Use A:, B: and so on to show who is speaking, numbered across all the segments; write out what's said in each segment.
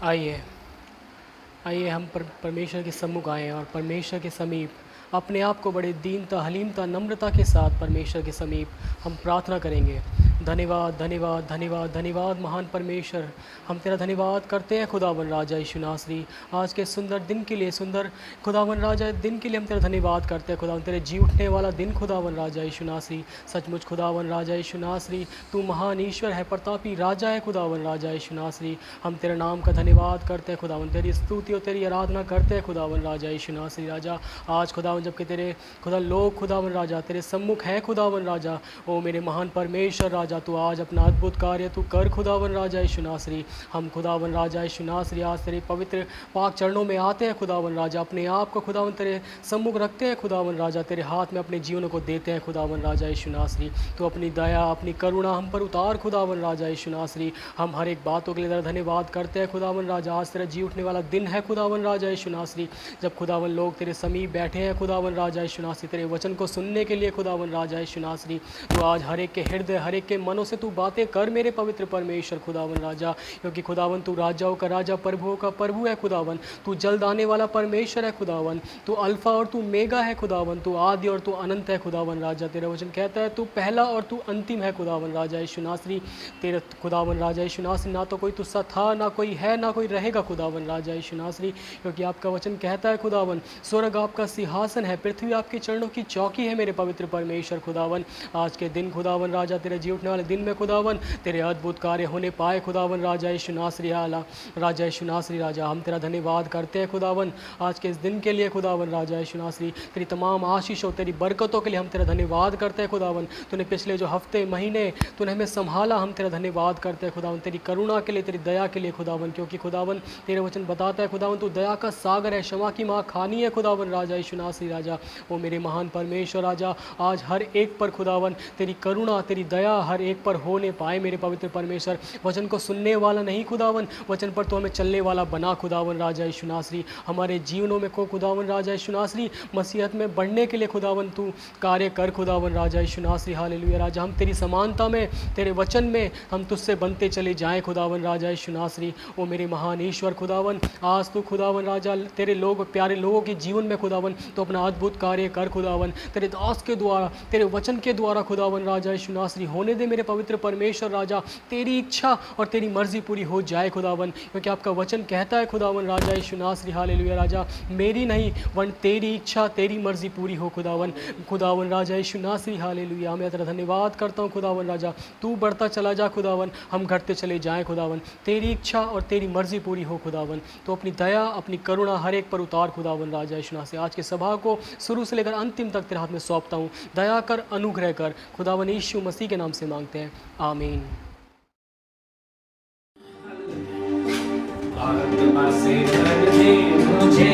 A: आइए आइए हम परमेश्वर के सम्मुख आएँ और परमेश्वर के समीप अपने आप को बड़े दीनता, हलीमता, नम्रता के साथ परमेश्वर के समीप हम प्रार्थना करेंगे। धन्यवाद धन्यवाद धन्यवाद धन्यवाद महान परमेश्वर, हम तेरा धन्यवाद करते हैं खुदावन राजा यीशु नासरी। आज के सुंदर दिन के लिए, सुंदर खुदावन राजा दिन के लिए हम तेरा धन्यवाद करते हैं खुदावन। तेरे जी उठने वाला दिन खुदावन राजा यीशु नासरी, सचमुच खुदावन राजा यीशु नासरी तू महान ईश्वर है, प्रतापी राजा है खुदावन राजा यीशु नासरी। हम तेरे नाम का धन्यवाद करते हैं खुदावन, तेरी स्तुति और तेरी आराधना करते हैं खुदावन राजा यीशु नासरी। राजा आज खुदावन जबकि तेरे खुदा लोग खुदावन राजा तेरे सम्मुख है खुदावन राजा, ओ मेरे महान परमेश्वर राजा तू आज अपना अद्भुत कार्य तू कर खुदावन राजा यीशु नासरी। हम खुदावन राजा यीशु नासरी आज तेरे पवित्र पाक चरणों में आते हैं खुदावन राजा, अपने आप को खुदावन तेरे सम्मुख रखते हैं खुदावन राजा, तेरे हाथ में अपने जीवन को देते हैं खुदावन राजा यीशु नासरी। तो अपनी दया अपनी करुणा हम पर उतार खुदावन राजा यीशु नासरी। हम हर एक बातों के लिए तेरा धन्यवाद करते हैं खुदावन राजा। आज तेरा जी उठने वाला दिन है खुदावन राजा यीशु नासरी, जब खुदावन लोग तेरे समीप बैठे हैं खुदावन राजा यीशु नासरी, तेरे वचन को सुनने के लिए खुदावन राजा यीशु नासरी। तो आज हर एक के हृदय हर एक के मनों से तू बातें कर मेरे पवित्र परमेश्वर खुदावन राजा, क्योंकि खुदावन तू राजाओं का राजा प्रभुओं का प्रभु है खुदावन। तू जल्द आने वाला परमेश्वर है खुदावन, तू अल्फा और तू मेगा है खुदावन, तू आदि और तू अनंत है खुदावन राजा। तेरा वचन कहता है तू पहला और तू अंतिम है खुदावन राजा यीशु नासरी। तेरे खुदावन राजा यीशु नासरी ना तो कोई तुझसा था, ना कोई है, ना कोई रहेगा खुदावन राजा यीशु नासरी, क्योंकि आपका वचन कहता है खुदावन स्वर्ग आपका सिंहासन है, पृथ्वी आपके चरणों की चौकी है मेरे पवित्र परमेश्वर खुदावन। आज के दिन खुदावन राजा तेरे जी उठने वाले दिन में खुदावन तेरे अद्भुत कार्य होने पाए खुदावन राजा यीशु नासरी। आला राजा यीशु नासरी राजा हम तेरा धन्यवाद करते हैं खुदावन आज के इस दिन के लिए खुदावन राजा यीशु नासरी। तेरी तमाम आशीषों तेरी बरकतों के लिए हम तेरा धन्यवाद करते हैं खुदावन। तूने पिछले जो हफ्ते महीने तूने हमें संभाला, हम तेरा धन्यवाद करते हैं खुदावन, तेरी करुणा के लिए तेरी दया के लिए खुदावन, क्योंकि खुदावन तेरे वचन बताता है खुदावन तू दया का सागर है, क्षमा की माँ खानी है खुदावन राजा यीशु नासरी राजा। वो मेरे महान परमेश्वर राजा आज हर एक पर खुदावन तेरी करुणा तेरी दया हर एक पर होने पाए मेरे पवित्र परमेश्वर। वचन को सुनने वाला नहीं खुदावन, वचन पर तो हमें चलने वाला बना खुदावन राजा यीशु नासरी। हमारे जीवनों में को खुदावन राजा यीशु नासरी मसीहत में बढ़ने के लिए खुदावन तू कार्य कर खुदावन राजा यीशु नासरी। हालेलुया राजा हम तेरी समानता में तेरे वचन में हम तुझसे बनते चले जाएं खुदावन राजा यीशु नासरी। ओ मेरे महान ईश्वर खुदावन आज तू खुदावन राजा तेरे लोग प्यारे लोगों के जीवन में खुदावन तो अपना अद्भुत कार्य कर खुदावन, तेरे दास के द्वारा तेरे वचन के द्वारा खुदावन राजा यीशु नासरी होने दे मेरे पवित्र परमेश्वर राजा। तेरी इच्छा और तेरी मर्जी पूरी हो जाए खुदावन, क्योंकि आपका वचन कहता है खुदावन राजा यीशु नासरी। हालेलुया राजा मेरी नहीं वन तेरी इच्छा तेरी मर्जी पूरी हो खुदावन, खुदावन राजा यीशु नासरी। हालेलुया मैं तेरा धन्यवाद करता हूँ खुदावन राजा, तू बढ़ता चला जा खुदावन, हम घटते चले जाएँ खुदावन, तेरी इच्छा और तेरी मर्जी पूरी हो खुदावन। तो अपनी दया अपनी करुणा हर एक पर उतार खुदावन राजा यीशु नासरी। आज के सभा को शुरू से लेकर अंतिम तक तेरे हाथ में सौंपता हूँ, दया कर अनुग्रह कर खुदावन यीशु मसीह के नाम से मांगते हैं, आमीन।
B: आत्मा से भर दे मुझे,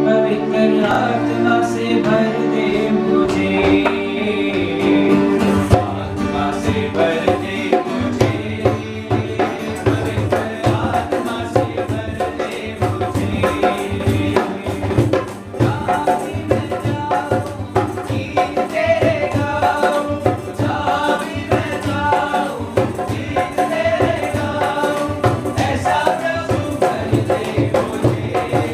B: पवित्र आत्मा से भर दे मुझे, आत्मा से भर दे मुझे, पवित्र आत्मा से भर दे मुझे। जहाँ भी मैं जाऊँ गीत तेरे गाऊँ, जहाँ भी मैं जाऊँ गीत तेरे गाऊँ, ऐसा प्रभु भर दे मुझे।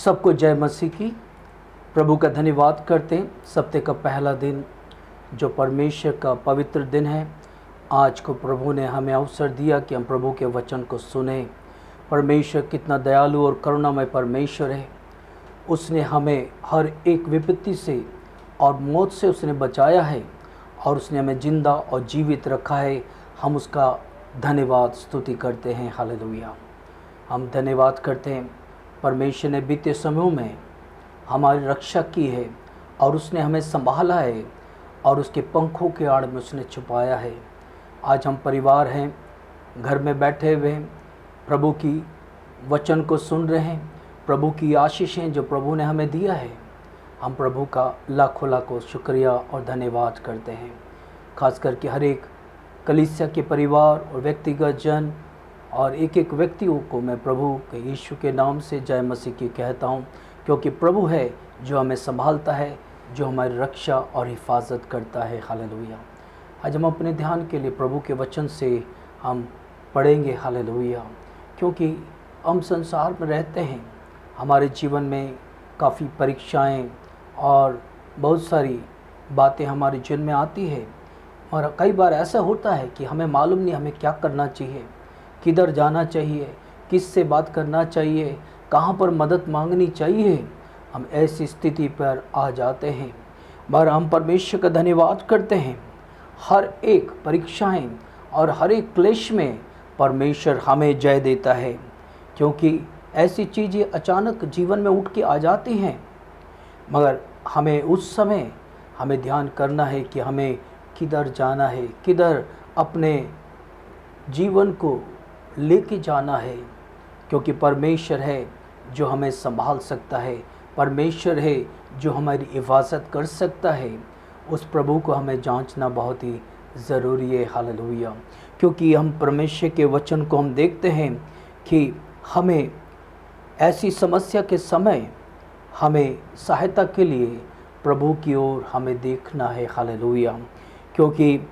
C: सबको जय मसीह की। प्रभु का धन्यवाद करते हैं। सप्ताह का पहला दिन जो परमेश्वर का पवित्र दिन है, आज को प्रभु ने हमें अवसर दिया कि हम प्रभु के वचन को सुने। परमेश्वर कितना दयालु और करुणामय परमेश्वर है। उसने हमें हर एक विपत्ति से और मौत से उसने बचाया है और उसने हमें जिंदा और जीवित रखा है। हम उसका धन्यवाद स्तुति करते हैं। हालेलुया। हम धन्यवाद करते हैं। परमेश्वर ने बीते समयों में हमारी रक्षा की है और उसने हमें संभाला है और उसके पंखों के आड़ में उसने छुपाया है। आज हम परिवार हैं, घर में बैठे हुए हैं, प्रभु की वचन को सुन रहे हैं। प्रभु की आशीषें जो प्रभु ने हमें दिया है, हम प्रभु का लाखों लाखों शुक्रिया और धन्यवाद करते हैं। खास करके हर एक कलीसिया के परिवार और व्यक्तिगत जन और एक एक व्यक्तियों को मैं प्रभु के यीशु के नाम से जय मसीह की कहता हूँ, क्योंकि प्रभु है जो हमें संभालता है, जो हमारी रक्षा और हिफाजत करता है। हालेलुया। आज हम अपने ध्यान के लिए प्रभु के वचन से हम पढ़ेंगे। हालेलुया। क्योंकि हम संसार में रहते हैं, हमारे जीवन में काफ़ी परीक्षाएं और बहुत सारी बातें हमारे जीवन में आती है और कई बार ऐसा होता है कि हमें मालूम नहीं हमें क्या करना चाहिए, किधर जाना चाहिए, किससे बात करना चाहिए, कहाँ पर मदद मांगनी चाहिए। हम ऐसी स्थिति पर आ जाते हैं, मगर हम परमेश्वर का धन्यवाद करते हैं। हर एक परीक्षाएं और हर एक क्लेश में परमेश्वर हमें जय देता है, क्योंकि ऐसी चीज़ें अचानक जीवन में उठ के आ जाती हैं। मगर हमें उस समय हमें ध्यान करना है कि हमें किधर जाना है, किधर अपने जीवन को लेके जाना है, क्योंकि परमेश्वर है जो हमें संभाल सकता है, परमेश्वर है जो हमारी हिफाजत कर सकता है। उस प्रभु को हमें जांचना बहुत ही ज़रूरी है। हालेलुया। क्योंकि हम परमेश्वर के वचन को हम देखते हैं कि हमें ऐसी समस्या के समय हमें सहायता के लिए प्रभु की ओर हमें देखना है। हालेलुया। क्योंकि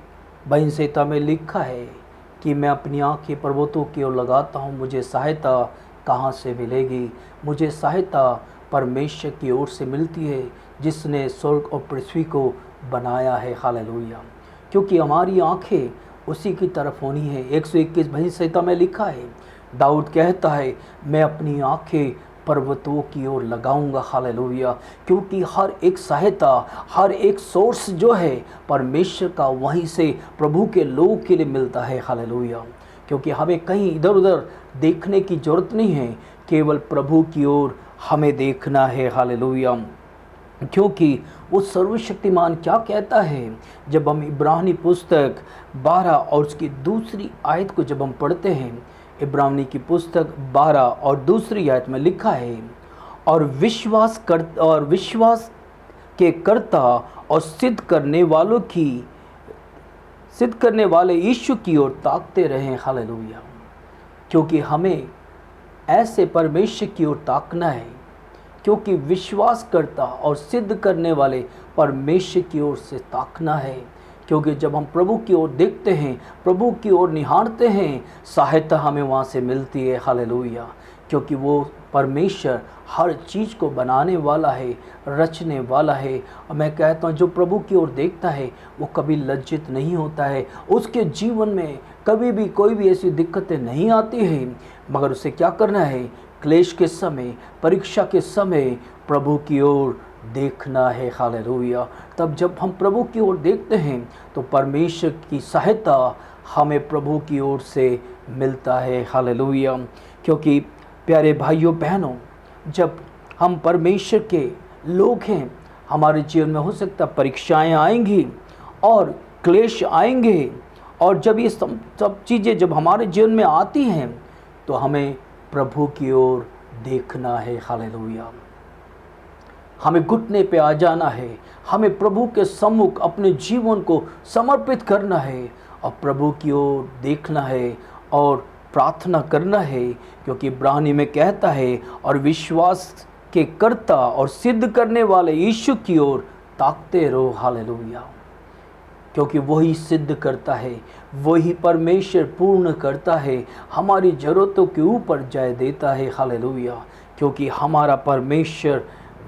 C: भजन संहिता में लिखा है कि मैं अपनी आँखें पर्वतों की ओर लगाता हूँ, मुझे सहायता कहाँ से मिलेगी। मुझे सहायता परमेश्वर की ओर से मिलती है जिसने स्वर्ग और पृथ्वी को बनाया है। हालेलुया। क्योंकि हमारी आँखें उसी की तरफ होनी है। 121 भजन संहिता में लिखा है, दाऊद कहता है मैं अपनी आँखें पर्वतों की ओर लगाऊंगा। हालेलुया। क्योंकि हर एक सहायता, हर एक सोर्स जो है परमेश्वर का, वहीं से प्रभु के लोगों के लिए मिलता है। हालेलुया। क्योंकि हमें कहीं इधर उधर देखने की ज़रूरत नहीं है, केवल प्रभु की ओर हमें देखना है। हालेलुया। क्योंकि वो सर्वशक्तिमान क्या कहता है, जब हम इब्रानी पुस्तक 12 और उसकी दूसरी आयत को जब हम पढ़ते हैं, इब्रानी की पुस्तक 12 और दूसरी आयत में लिखा है, और विश्वास के कर्ता और सिद्ध करने वाले यीशु की ओर ताकते रहें। हालेलुया। क्योंकि हमें ऐसे परमेश्वर की ओर ताकना है, क्योंकि विश्वास करता और सिद्ध करने वाले परमेश्वर की ओर से ताकना है। क्योंकि जब हम प्रभु की ओर देखते हैं, प्रभु की ओर निहारते हैं, सहायता हमें वहाँ से मिलती है। हालेलुया। क्योंकि वो परमेश्वर हर चीज़ को बनाने वाला है, रचने वाला है। और मैं कहता हूँ जो प्रभु की ओर देखता है वो कभी लज्जित नहीं होता है। उसके जीवन में कभी भी कोई भी ऐसी दिक्कतें नहीं आती हैं, मगर उसे क्या करना है क्लेश के समय, परीक्षा के समय प्रभु की ओर देखना है। हालेलुया। तब जब हम प्रभु की ओर देखते हैं तो परमेश्वर की सहायता हमें प्रभु की ओर से मिलता है। हालेलुया। क्योंकि प्यारे भाइयों बहनों, जब हम परमेश्वर के लोग हैं, हमारे जीवन में हो सकता परीक्षाएं आएंगी और क्लेश आएंगे, और जब ये सब चीज़ें जब हमारे जीवन में आती हैं तो हमें प्रभु की ओर देखना है। हालेलुया। हमें घुटने पे आ जाना है, हमें प्रभु के सम्मुख अपने जीवन को समर्पित करना है और प्रभु की ओर देखना है और प्रार्थना करना है। क्योंकि इब्रानी में कहता है, और विश्वास के कर्ता और सिद्ध करने वाले यीशु की ओर ताकते रहो। हालेलुया। क्योंकि वही सिद्ध करता है, वही परमेश्वर पूर्ण करता है, हमारी ज़रूरतों के ऊपर जय देता है। हालेलुया। क्योंकि हमारा परमेश्वर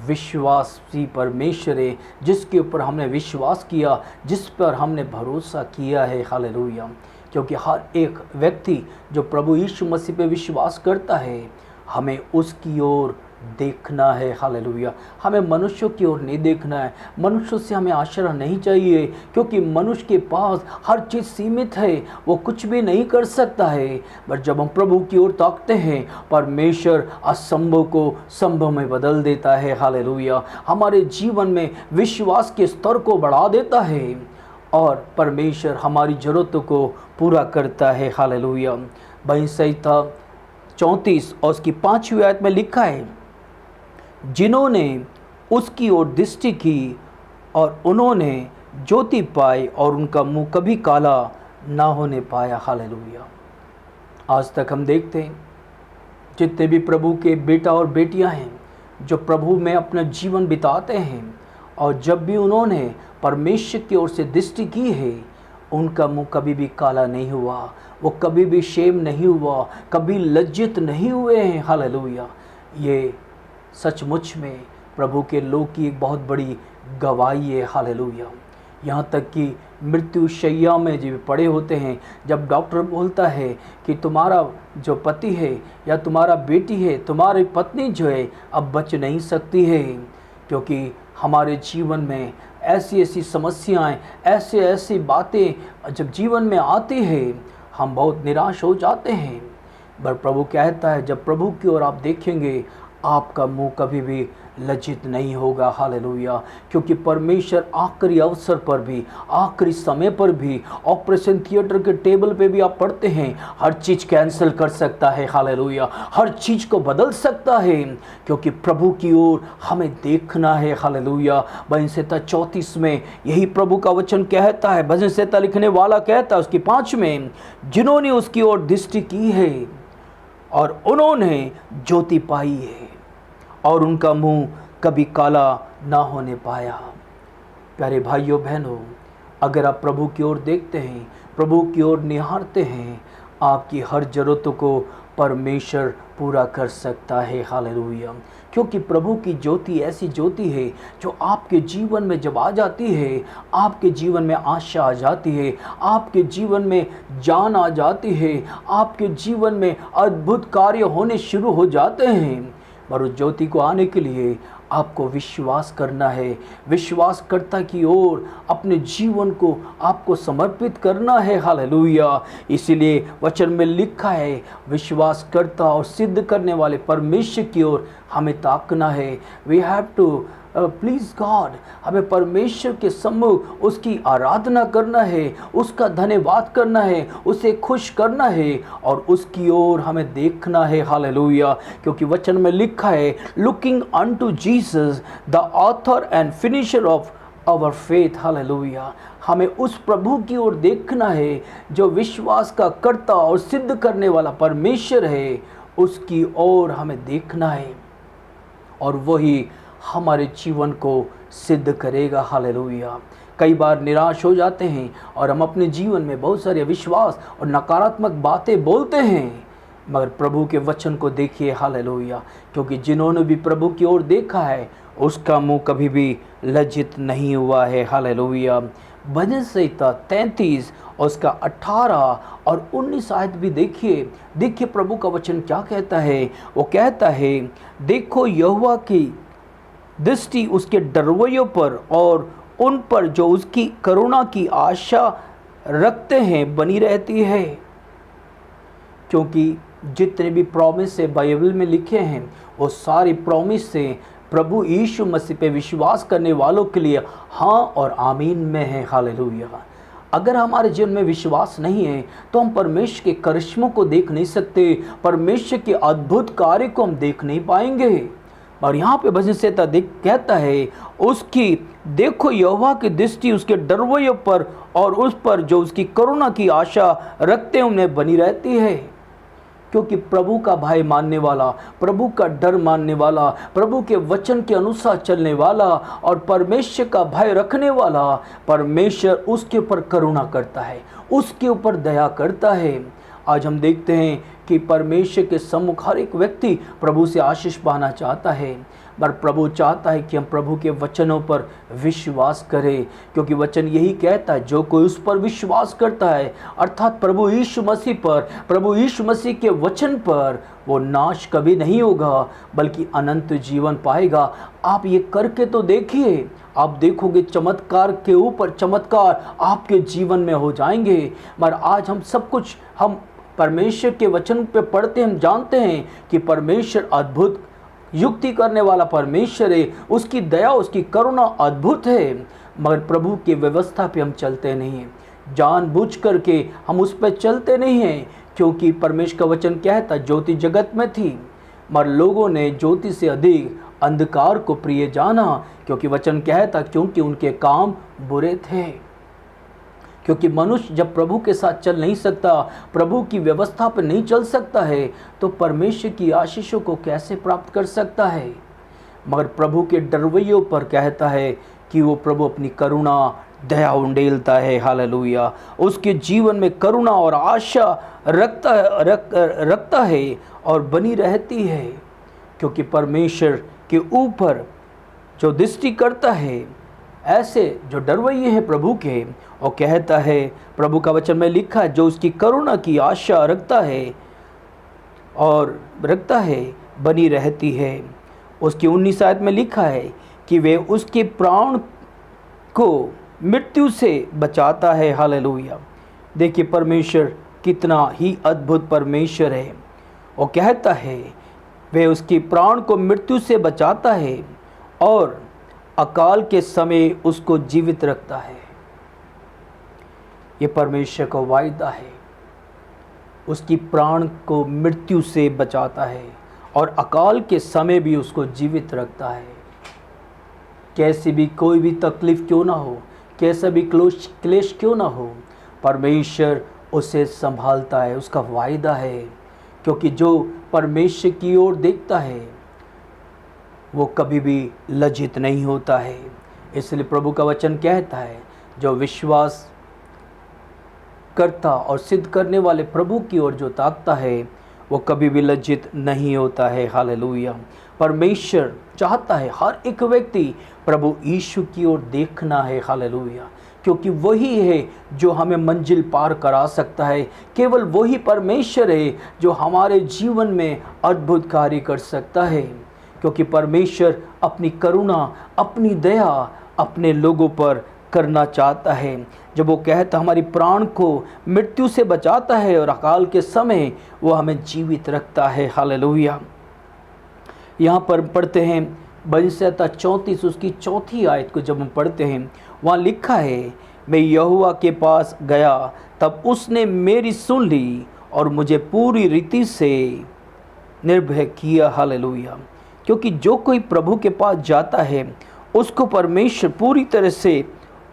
C: विश्वासी परमेश्वर है, जिसके ऊपर हमने विश्वास किया, जिस पर हमने भरोसा किया है। हालेलुया। क्योंकि हर एक व्यक्ति जो प्रभु यीशु मसीह पे विश्वास करता है, हमें उसकी ओर देखना है। हालेलुया। हमें मनुष्यों की ओर नहीं देखना है, मनुष्यों से हमें आश्रय नहीं चाहिए, क्योंकि मनुष्य के पास हर चीज़ सीमित है, वो कुछ भी नहीं कर सकता है। पर जब हम प्रभु की ओर ताकते हैं, परमेश्वर असंभव को संभव में बदल देता है। हालेलुया। हमारे जीवन में विश्वास के स्तर को बढ़ा देता है और परमेश्वर हमारी ज़रूरतों को पूरा करता है। हालेलुया। भजन संहिता 34 और उसकी 5वीं आयत में लिखा है, जिन्होंने उसकी ओर दृष्टि की और उन्होंने ज्योति पाई और उनका मुंह कभी काला ना होने पाया। हालेलुया। आज तक हम देखते हैं जितने भी प्रभु के बेटा और बेटियां हैं, जो प्रभु में अपना जीवन बिताते हैं, और जब भी उन्होंने परमेश्वर की ओर से दृष्टि की है, उनका मुंह कभी भी काला नहीं हुआ, वो कभी भी शेम नहीं हुआ, कभी लज्जित नहीं हुए हैं। हालेलुया। ये सचमुच में प्रभु के लोग की एक बहुत बड़ी गवाही है। हालेलुया। यहाँ तक कि मृत्यु शैया में जब पड़े होते हैं, जब डॉक्टर बोलता है कि तुम्हारा जो पति है या तुम्हारा बेटी है, तुम्हारी पत्नी जो है अब बच नहीं सकती है, क्योंकि हमारे जीवन में ऐसी ऐसी समस्याएं, ऐसे ऐसी बातें जब जीवन में आती हैं, हम बहुत निराश हो जाते हैं। पर प्रभु कहता है, जब प्रभु की ओर आप देखेंगे, आपका मुंह कभी भी लज्जित नहीं होगा। हालेलुया। क्योंकि परमेश्वर आखिरी अवसर पर भी, आखिरी समय पर भी, ऑपरेशन थिएटर के टेबल पे भी आप पढ़ते हैं, हर चीज़ कैंसिल कर सकता है। हालेलुया। हर चीज़ को बदल सकता है, क्योंकि प्रभु की ओर हमें देखना है। हालेलुया। भजन संहिता 34 में यही प्रभु का वचन कहता है। भजन संहिता लिखने वाला कहता है उसकी 5 में, जिन्होंने उसकी ओर दृष्टि की है और उन्होंने ज्योति पाई है और उनका मुंह कभी काला ना होने पाया। प्यारे भाइयों बहनों, अगर आप प्रभु की ओर देखते हैं, प्रभु की ओर निहारते हैं, आपकी हर ज़रूरतों को परमेश्वर पूरा कर सकता है। हालेलुया। क्योंकि प्रभु की ज्योति ऐसी ज्योति है जो आपके जीवन में जब आ जाती है, आपके जीवन में आशा आ जाती है, आपके जीवन में जान आ जाती है, आपके जीवन में अद्भुत कार्य होने शुरू हो जाते हैं। पर उस ज्योति को आने के लिए आपको विश्वास करना है, विश्वासकर्ता की ओर अपने जीवन को आपको समर्पित करना है। हालेलुया। इसीलिए वचन में लिखा है, विश्वासकर्ता और सिद्ध करने वाले परमेश्वर की ओर हमें ताकना है। We have to please God. हमें परमेश्वर के सम्मुख उसकी आराधना करना है, उसका धन्यवाद करना है, उसे खुश करना है और उसकी ओर हमें देखना है। हालेलुया। क्योंकि वचन में लिखा है, looking unto Jesus the author and finisher of our faith. Hallelujah. हमें उस प्रभु की ओर देखना है जो विश्वास का कर्ता और सिद्ध करने वाला परमेश्वर है, उसकी ओर हमें देखना है और वही हमारे जीवन को सिद्ध करेगा। हालेलुया। कई बार निराश हो जाते हैं और हम अपने जीवन में बहुत सारे अविश्वास और नकारात्मक बातें बोलते हैं, मगर प्रभु के वचन को देखिए। हालेलुया। क्योंकि जिन्होंने भी प्रभु की ओर देखा है, उसका मुंह कभी भी लज्जित नहीं हुआ है। हालेलुया। भजन संहिता 33 और उसका 18 और 19 आयत भी देखिए प्रभु का वचन क्या कहता है। वो कहता है, देखो यहोवा की दृष्टि उसके डरवैयों पर और उन पर जो उसकी करुणा की आशा रखते हैं बनी रहती है। क्योंकि जितने भी प्रॉमिस से बाइबल में लिखे हैं वो सारी प्रॉमिस से प्रभु यीशु मसीह पे विश्वास करने वालों के लिए हाँ और आमीन में है। हालेलुया। अगर हमारे जीवन में विश्वास नहीं है तो हम परमेश्वर के करिश्मों को देख नहीं सकते, परमेश्वर के अद्भुत कार्य को हम देख नहीं पाएंगे। और यहाँ पे भजन संहिता कहता है, उसकी देखो यहोवा की दृष्टि उसके डरवैयों पर और उस पर जो उसकी करुणा की आशा रखते हैं उन्हें बनी रहती है। क्योंकि प्रभु का भय मानने वाला, प्रभु का डर मानने वाला, प्रभु के वचन के अनुसार चलने वाला और परमेश्वर का भय रखने वाला, परमेश्वर उसके ऊपर करुणा करता है, उसके ऊपर दया करता है। आज हम देखते हैं कि परमेश्वर के सम्मुख हर एक व्यक्ति प्रभु से आशीष पाना चाहता है, पर प्रभु चाहता है कि हम प्रभु के वचनों पर विश्वास करें। क्योंकि वचन यही कहता है, जो कोई उस पर विश्वास करता है अर्थात प्रभु यीशु मसीह पर, प्रभु यीशु मसीह के वचन पर, वो नाश कभी नहीं होगा बल्कि अनंत जीवन पाएगा। आप ये करके तो देखिए, आप देखोगे चमत्कार के ऊपर चमत्कार आपके जीवन में हो जाएंगे। मगर आज हम सब कुछ हम परमेश्वर के वचन पे पढ़ते, हम जानते हैं कि परमेश्वर अद्भुत युक्ति करने वाला परमेश्वर है, उसकी दया उसकी करुणा अद्भुत है। मगर प्रभु की व्यवस्था पे हम चलते नहीं हैं, जानबूझ करके हम उस पर चलते नहीं हैं। क्योंकि परमेश्वर का वचन कहता, ज्योति जगत में थी मगर लोगों ने ज्योति से अधिक अंधकार को प्रिय जाना। क्योंकि वचन कहता, क्योंकि उनके काम बुरे थे। क्योंकि मनुष्य जब प्रभु के साथ चल नहीं सकता, प्रभु की व्यवस्था पर नहीं चल सकता है, तो परमेश्वर की आशीषों को कैसे प्राप्त कर सकता है। मगर प्रभु के डरवैयों पर कहता है कि वो प्रभु अपनी करुणा दया उंडेलता है। हालेलुया। उसके जीवन में करुणा और आशा रखता है और बनी रहती है। क्योंकि परमेश्वर के ऊपर जो दृष्टि करता है, ऐसे जो डरवैये हैं प्रभु के, और कहता है प्रभु का वचन में लिखा है, जो उसकी करुणा की आशा रखता है बनी रहती है। उसकी 19 आयत में लिखा है कि वे उसके प्राण को मृत्यु से बचाता है। हालेलुया। देखिए परमेश्वर कितना ही अद्भुत परमेश्वर है। वो कहता है वे उसके प्राण को मृत्यु से बचाता है और अकाल के समय उसको जीवित रखता है। ये परमेश्वर का वायदा है, उसकी प्राण को मृत्यु से बचाता है और अकाल के समय भी उसको जीवित रखता है। कैसी भी कोई भी तकलीफ क्यों ना हो, कैसा भी क्लेश क्यों ना हो, परमेश्वर उसे संभालता है, उसका वायदा है। क्योंकि जो परमेश्वर की ओर देखता है वो कभी भी लज्जित नहीं होता है। इसलिए प्रभु का वचन कहता है, जो विश्वास करता और सिद्ध करने वाले प्रभु की ओर जो ताकता है वो कभी भी लज्जित नहीं होता है। हालेलुया। परमेश्वर चाहता है हर एक व्यक्ति प्रभु यीशु की ओर देखना है। हालेलुया। क्योंकि वही है जो हमें मंजिल पार करा सकता है। केवल वही परमेश्वर है जो हमारे जीवन में अद्भुत कार्य कर सकता है। क्योंकि परमेश्वर अपनी करुणा अपनी दया अपने लोगों पर करना चाहता है। जब वो कहता हमारी प्राण को मृत्यु से बचाता है और अकाल के समय वो हमें जीवित रखता है। हालेलुया। यहाँ पर पढ़ते हैं भजन संहिता 34 उसकी 4 आयत को जब हम पढ़ते हैं, वहाँ लिखा है, मैं यहोवा के पास गया तब उसने मेरी सुन ली और मुझे पूरी रीति से निर्भय किया। हालेलुया। क्योंकि जो कोई प्रभु के पास जाता है उसको परमेश्वर पूरी तरह से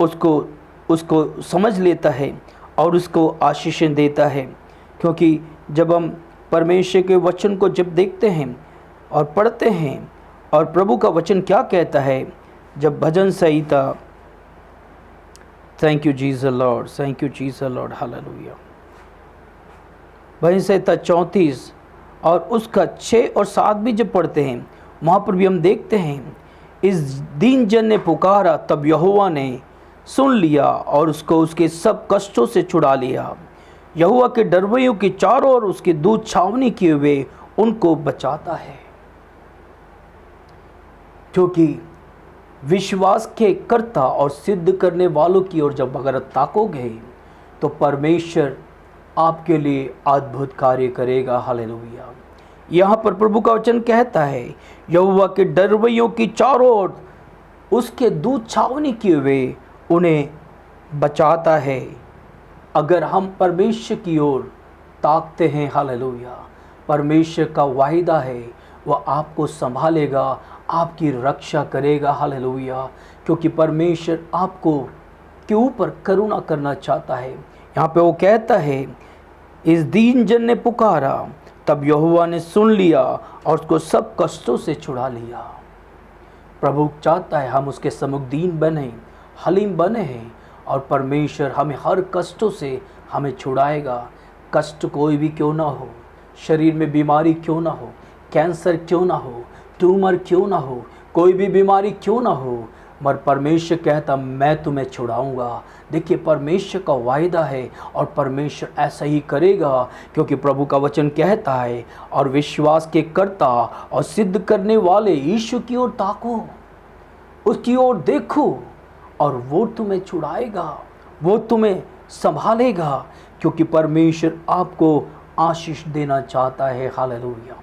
C: उसको समझ लेता है और उसको आशीषें देता है। क्योंकि जब हम परमेश्वर के वचन को जब देखते हैं और पढ़ते हैं और प्रभु का वचन क्या कहता है, जब भजन संहिता, thank you Jesus Lord, thank you Jesus Lord, hallelujah, भजन संहिता 34 और उसका 6 और 7 भी जब पढ़ते हैं, वहाँ पर भी हम देखते हैं, इस दीन जन ने पुकारा तब यहोवा ने सुन लिया और उसको उसके सब कष्टों से छुड़ा लिया। यहोवा के डरवैयों की चारों ओर उसके दूत छावनी किए हुए उनको बचाता है। क्योंकि विश्वास के कर्ता और सिद्ध करने वालों की ओर जब अगर ताकोगे तो परमेश्वर आपके लिए अद्भुत कार्य करेगा। हालेलुया। यहाँ पर प्रभु का वचन कहता है, यहोवा के डरवैयों की चारों ओर उसके दूत छावनी किए हुए उन्हें बचाता है। अगर हम परमेश्वर की ओर ताकते हैं, हालेलुया, परमेश्वर का वायदा है वह आपको संभालेगा, आपकी रक्षा करेगा। हालेलुया। क्योंकि परमेश्वर आपको के ऊपर करुणा करना चाहता है। यहाँ पे वो कहता है, इस दीन जन ने पुकारा, तब यहोवा ने सुन लिया और उसको सब कष्टों से छुड़ा लिया। प्रभु चाहता है हम उसके सम्मुख दीन बने, हलीम बने हैं, और परमेश्वर हमें हर कष्टों से हमें छुड़ाएगा। कष्ट कोई भी क्यों ना हो, शरीर में बीमारी क्यों ना हो, कैंसर क्यों ना हो, ट्यूमर क्यों ना हो, कोई भी बीमारी क्यों ना हो, मगर परमेश्वर कहता मैं तुम्हें छुड़ाऊंगा। देखिए परमेश्वर का वायदा है और परमेश्वर ऐसा ही करेगा। क्योंकि प्रभु का वचन कहता है, और विश्वास के कर्ता और सिद्ध करने वाले यीशु की ओर ताको, उसकी ओर देखो, और वो तुम्हें छुड़ाएगा, वो तुम्हें संभालेगा। क्योंकि परमेश्वर आपको आशीष देना चाहता है। हालेलुया।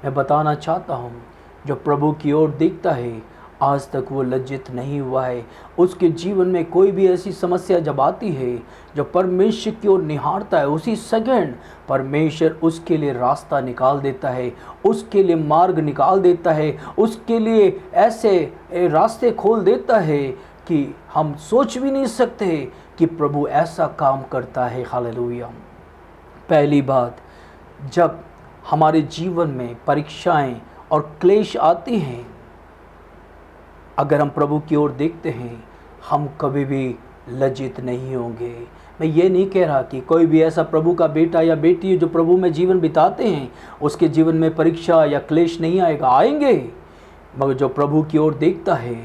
C: मैं बताना चाहता हूँ, जो प्रभु की ओर देखता है आज तक वो लज्जित नहीं हुआ है। उसके जीवन में कोई भी ऐसी समस्या जब आती है, जो परमेश्वर की ओर निहारता है, उसी सेकंड परमेश्वर उसके लिए रास्ता निकाल देता है, उसके लिए मार्ग निकाल देता है, उसके लिए ऐसे रास्ते खोल देता है कि हम सोच भी नहीं सकते कि प्रभु ऐसा काम करता है। हालेलुया। पहली बात, जब हमारे जीवन में परीक्षाएं और क्लेश आती हैं, अगर हम प्रभु की ओर देखते हैं हम कभी भी लज्जित नहीं होंगे। मैं ये नहीं कह रहा कि कोई भी ऐसा प्रभु का बेटा या बेटी जो प्रभु में जीवन बिताते हैं उसके जीवन में परीक्षा या क्लेश नहीं आएगा, आएंगे, मगर जो प्रभु की ओर देखता है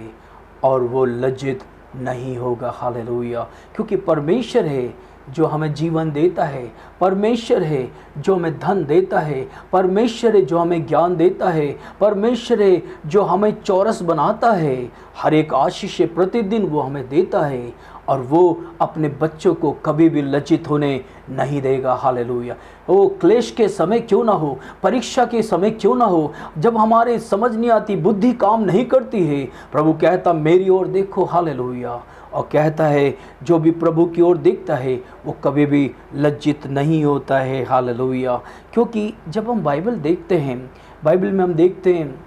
C: और वो लज्जित नहीं होगा। हालेलुया। क्योंकि परमेश्वर है जो हमें जीवन देता है, परमेश्वर है जो हमें धन देता है, परमेश्वर है जो हमें ज्ञान देता है, परमेश्वर है जो हमें चौरस बनाता है। हर एक आशीष प्रतिदिन वो हमें देता है और वो अपने बच्चों को कभी भी लज्जित होने नहीं देगा। हालेलुया। वो क्लेश के समय क्यों ना हो, परीक्षा के समय क्यों ना हो, जब हमारे समझ नहीं आती, बुद्धि काम नहीं करती है, प्रभु कहता मेरी ओर देखो। हालेलुया। और कहता है जो भी प्रभु की ओर देखता है वो कभी भी लज्जित नहीं होता है। हालेलुया। क्योंकि जब हम बाइबल देखते हैं, बाइबल में हम देखते हैं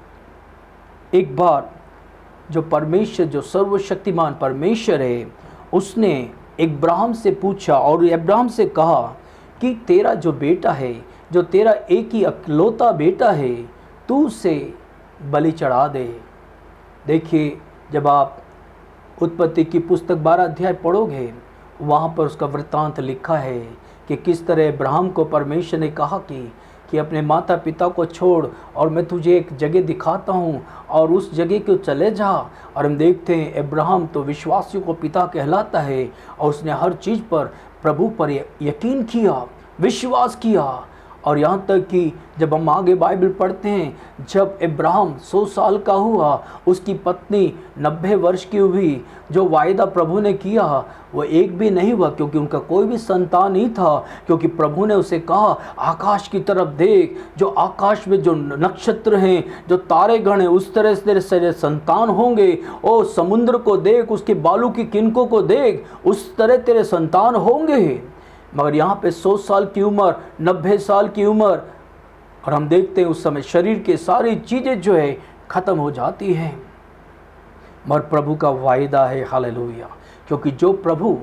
C: एक बार जो परमेश्वर, जो सर्वशक्तिमान परमेश्वर है, उसने अब्राहम से पूछा और अब्राहम से कहा कि तेरा जो बेटा है, जो तेरा एक ही अकेलौता बेटा है, तू उसे बलि चढ़ा दे। देखिए जब आप उत्पत्ति की पुस्तक 12 अध्याय पढ़ोगे, वहाँ पर उसका वृत्तांत लिखा है कि किस तरह अब्राहम को परमेश्वर ने कहा कि अपने माता पिता को छोड़ और मैं तुझे एक जगह दिखाता हूँ और उस जगह को चले जा। और हम देखते हैं अब्राहम तो विश्वासियों को पिता कहलाता है और उसने हर चीज़ पर प्रभु पर यकीन किया, विश्वास किया। और यहाँ तक कि जब हम आगे बाइबल पढ़ते हैं, जब अब्राहम 100 साल का हुआ, उसकी पत्नी 90 वर्ष की हुई, जो वायदा प्रभु ने किया वो एक भी नहीं हुआ, क्योंकि उनका कोई भी संतान नहीं था। क्योंकि प्रभु ने उसे कहा आकाश की तरफ देख, जो आकाश में जो नक्षत्र हैं, जो तारे गण हैं, उस तरह से तेरे संतान होंगे। ओ समुद्र को देख, उसके बालू की किनकों को देख, उस तरह तेरे संतान होंगे। मगर यहाँ पे 100 साल की उम्र, 90 साल की उम्र, और हम देखते हैं उस समय शरीर के सारी चीज़ें जो है ख़त्म हो जाती हैं। मगर प्रभु का वायदा है। हालेलुया। क्योंकि जो प्रभु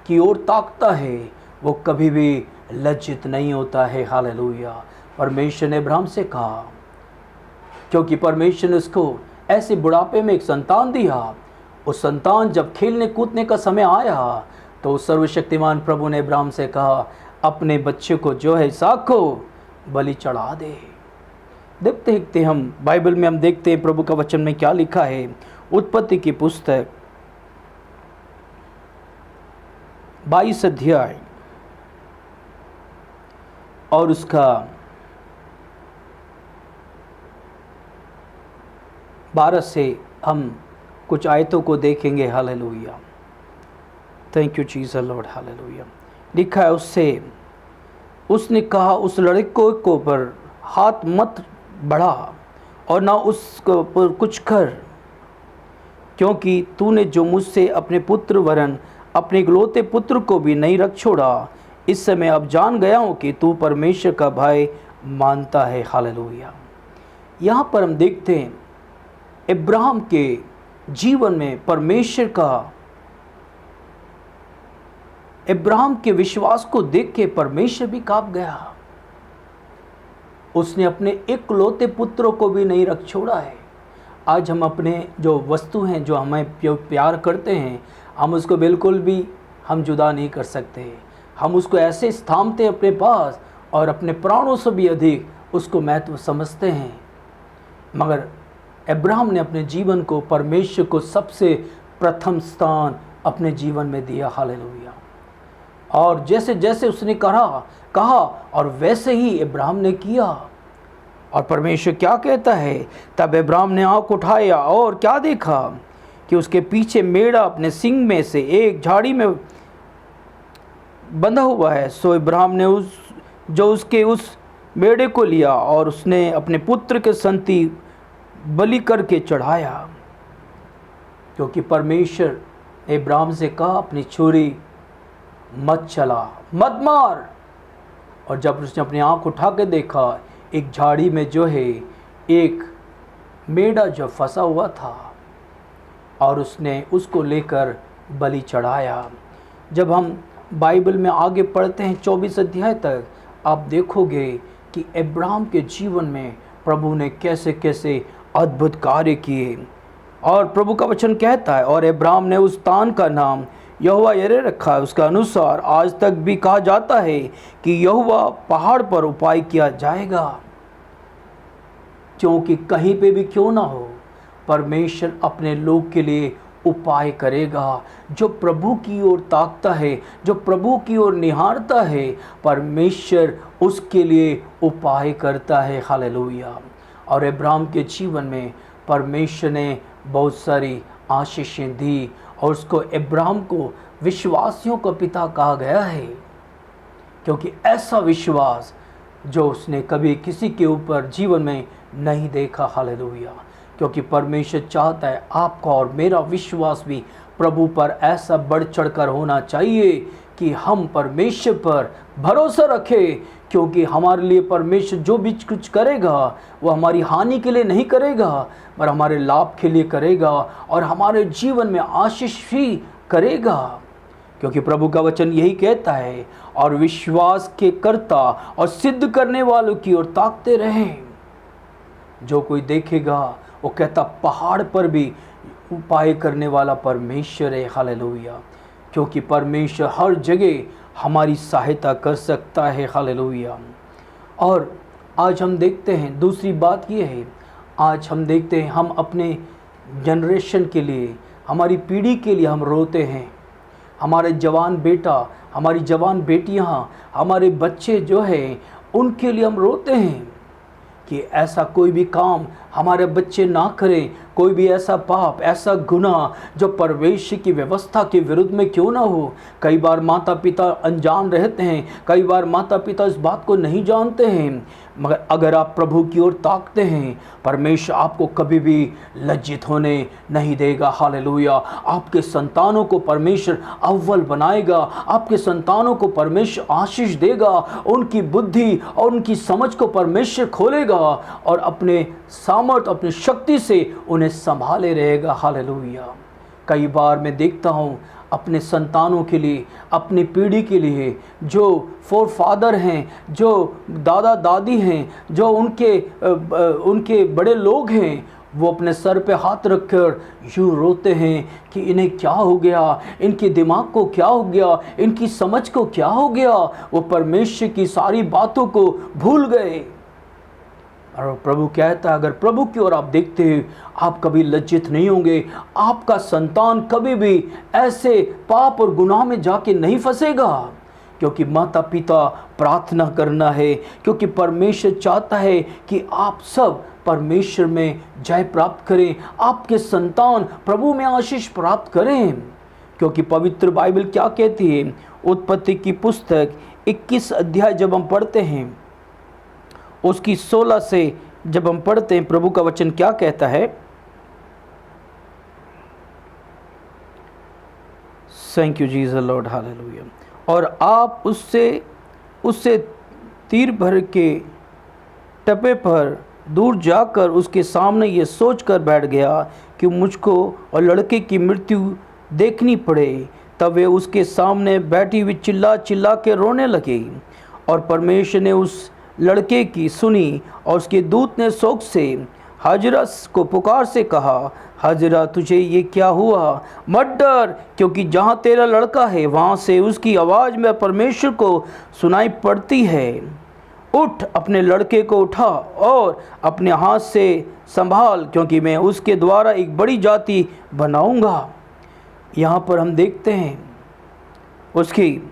C: की ओर ताकता है वो कभी भी लज्जित नहीं होता है। हालेलुया। परमेश्वर ने अब्राहम से कहा, क्योंकि परमेश्वर ने उसको ऐसे बुढ़ापे में एक संतान दिया, उस संतान जब खेलने कूदने का समय आया तो सर्वशक्तिमान प्रभु ने अब्राहम से कहा अपने बच्चे को जो है इसहाक को बलि चढ़ा दे। देखते देखते हम बाइबल में हम देखते हैं प्रभु का वचन में क्या लिखा है। उत्पत्ति की पुस्तक 22 अध्याय और उसका 12 से हम कुछ आयतों को देखेंगे। Hallelujah, thank you Jesus Lord, hallelujah. लिखा है, उसने कहा, उस लड़के को पर हाथ मत बढ़ा और ना उसको पर कुछ कर, क्योंकि तूने जो मुझसे अपने पुत्र वरन अपने इकलौते पुत्र को भी नहीं रख छोड़ा, इस समय अब जान गया हूँ कि तू परमेश्वर का भय मानता है। हालेलुया। यहाँ पर हम देखते हैं अब्राहम के जीवन में परमेश्वर का, अब्राहम के विश्वास को देख के परमेश्वर भी कांप गया। उसने अपने इकलौते पुत्रों को भी नहीं रख छोड़ा है। आज हम अपने जो वस्तु हैं, जो हमें प्यार करते हैं, हम उसको बिल्कुल भी हम जुदा नहीं कर सकते। हम उसको ऐसे थामते हैं अपने पास और अपने प्राणों से भी अधिक उसको महत्व समझते हैं। मगर अब्राहम ने अपने जीवन को परमेश्वर को सबसे प्रथम स्थान अपने जीवन में दिया। हालेलुया। और जैसे जैसे उसने कहा और वैसे ही अब्राहम ने किया। और परमेश्वर क्या कहता है, तब अब्राहम ने आँख उठाया और क्या देखा कि उसके पीछे मेढ़ा अपने सींग में से एक झाड़ी में बंधा हुआ है। सो अब्राहम ने उस मेढ़े को लिया और उसने अपने पुत्र के संति बलि करके चढ़ाया, क्योंकि परमेश्वर ने अब्राहम से कहा, अपनी छुरी मत चला, मत मार। और जब उसने अपनी आँख उठा के देखा, एक झाड़ी में जो है एक मेढ़ा जो फंसा हुआ था, और उसने उसको लेकर बलि चढ़ाया। जब हम बाइबल में आगे पढ़ते हैं 24 अध्याय तक, आप देखोगे कि अब्राहम के जीवन में प्रभु ने कैसे कैसे अद्भुत कार्य किए। और प्रभु का वचन कहता है, और अब्राहम ने उस स्थान का नाम यहोवा यरे रखा है। उसका अनुसार आज तक भी कहा जाता है कि यहोवा पहाड़ पर उपाय किया जाएगा। क्योंकि कहीं पे भी क्यों ना हो, परमेश्वर अपने लोग के लिए उपाय करेगा। जो प्रभु की ओर ताकता है, जो प्रभु की ओर निहारता है, परमेश्वर उसके लिए उपाय करता है। हालेलुया। और अब्राहम के जीवन में परमेश्वर ने बहुत सारी आशीषें दी और उसको, अब्राहम को विश्वासियों का पिता कहा गया है, क्योंकि ऐसा विश्वास जो उसने कभी किसी के ऊपर जीवन में नहीं देखा। हालेलुया। क्योंकि परमेश्वर चाहता है आपका और मेरा विश्वास भी प्रभु पर ऐसा बढ़ चढ़कर होना चाहिए कि हम परमेश्वर पर भरोसा रखें, क्योंकि हमारे लिए परमेश्वर जो भी कुछ करेगा वो हमारी हानि के लिए नहीं करेगा, पर हमारे लाभ के लिए करेगा और हमारे जीवन में आशीष ही करेगा। क्योंकि प्रभु का वचन यही कहता है, और विश्वास के कर्ता और सिद्ध करने वालों की ओर ताकते रहें। जो कोई देखेगा वो कहता, पहाड़ पर भी उपाय करने वाला परमेश्वर है। हालेलुया। क्योंकि परमेश्वर हर जगह हमारी सहायता कर सकता है। हालेलुया। और आज हम देखते हैं, दूसरी बात ये है, आज हम देखते हैं हम अपने जनरेशन के लिए, हमारी पीढ़ी के लिए हम रोते हैं। हमारे जवान बेटा, हमारी जवान बेटियां, हमारे बच्चे जो हैं, उनके लिए हम रोते हैं कि ऐसा कोई भी काम हमारे बच्चे ना करें, कोई भी ऐसा पाप, ऐसा गुनाह जो परमेश्वर की व्यवस्था के विरुद्ध में क्यों ना हो। कई बार माता पिता अनजान रहते हैं, कई बार माता पिता इस बात को नहीं जानते हैं, मगर अगर आप प्रभु की ओर ताकते हैं, परमेश्वर आपको कभी भी लज्जित होने नहीं देगा। हालेलुया। आपके संतानों को परमेश्वर अव्वल बनाएगा, आपके संतानों को परमेश्वर आशीष देगा, उनकी बुद्धि और उनकी समझ को परमेश्वर खोलेगा और अपने सामर्थ्य, अपनी शक्ति से उन्हें संभाले रहेगा। हालेलुया। कई बार मैं देखता हूँ अपने संतानों के लिए, अपनी पीढ़ी के लिए, जो फोरफादर हैं, जो दादा दादी हैं, जो उनके बड़े लोग हैं, वो अपने सर पे हाथ रखकर यूँ रोते हैं कि इन्हें क्या हो गया, इनके दिमाग को क्या हो गया, इनकी समझ को क्या हो गया, वो परमेश्वर की सारी बातों को भूल गए। और प्रभु कहता है अगर प्रभु की ओर आप देखते हैं आप कभी लज्जित नहीं होंगे, आपका संतान कभी भी ऐसे पाप और गुनाह में जाके नहीं फंसेगा। क्योंकि माता पिता प्रार्थना करना है, क्योंकि परमेश्वर चाहता है कि आप सब परमेश्वर में जय प्राप्त करें, आपके संतान प्रभु में आशीष प्राप्त करें। क्योंकि पवित्र बाइबल क्या कहती है, उत्पत्ति की पुस्तक 21 अध्याय जब हम पढ़ते हैं, उसकी 16 से जब हम पढ़ते हैं, प्रभु का वचन क्या कहता है। Thank you Jesus Lord, hallelujah. और आप उससे तीर भर के टप्पे पर दूर जाकर उसके सामने ये सोच कर बैठ गया कि मुझको और लड़के की मृत्यु देखनी पड़े। तब वे उसके सामने बैठी हुई चिल्ला चिल्ला के रोने लगे। और परमेश्वर ने उस लड़के की सुनी और उसके दूत ने शोक से हाजरा को पुकार से कहा, हाजरा तुझे ये क्या हुआ? मत डर, क्योंकि जहाँ तेरा लड़का है वहाँ से उसकी आवाज़ में परमेश्वर को सुनाई पड़ती है। उठ, अपने लड़के को उठा और अपने हाथ से संभाल, क्योंकि मैं उसके द्वारा एक बड़ी जाति बनाऊंगा। यहाँ पर हम देखते हैं उसकी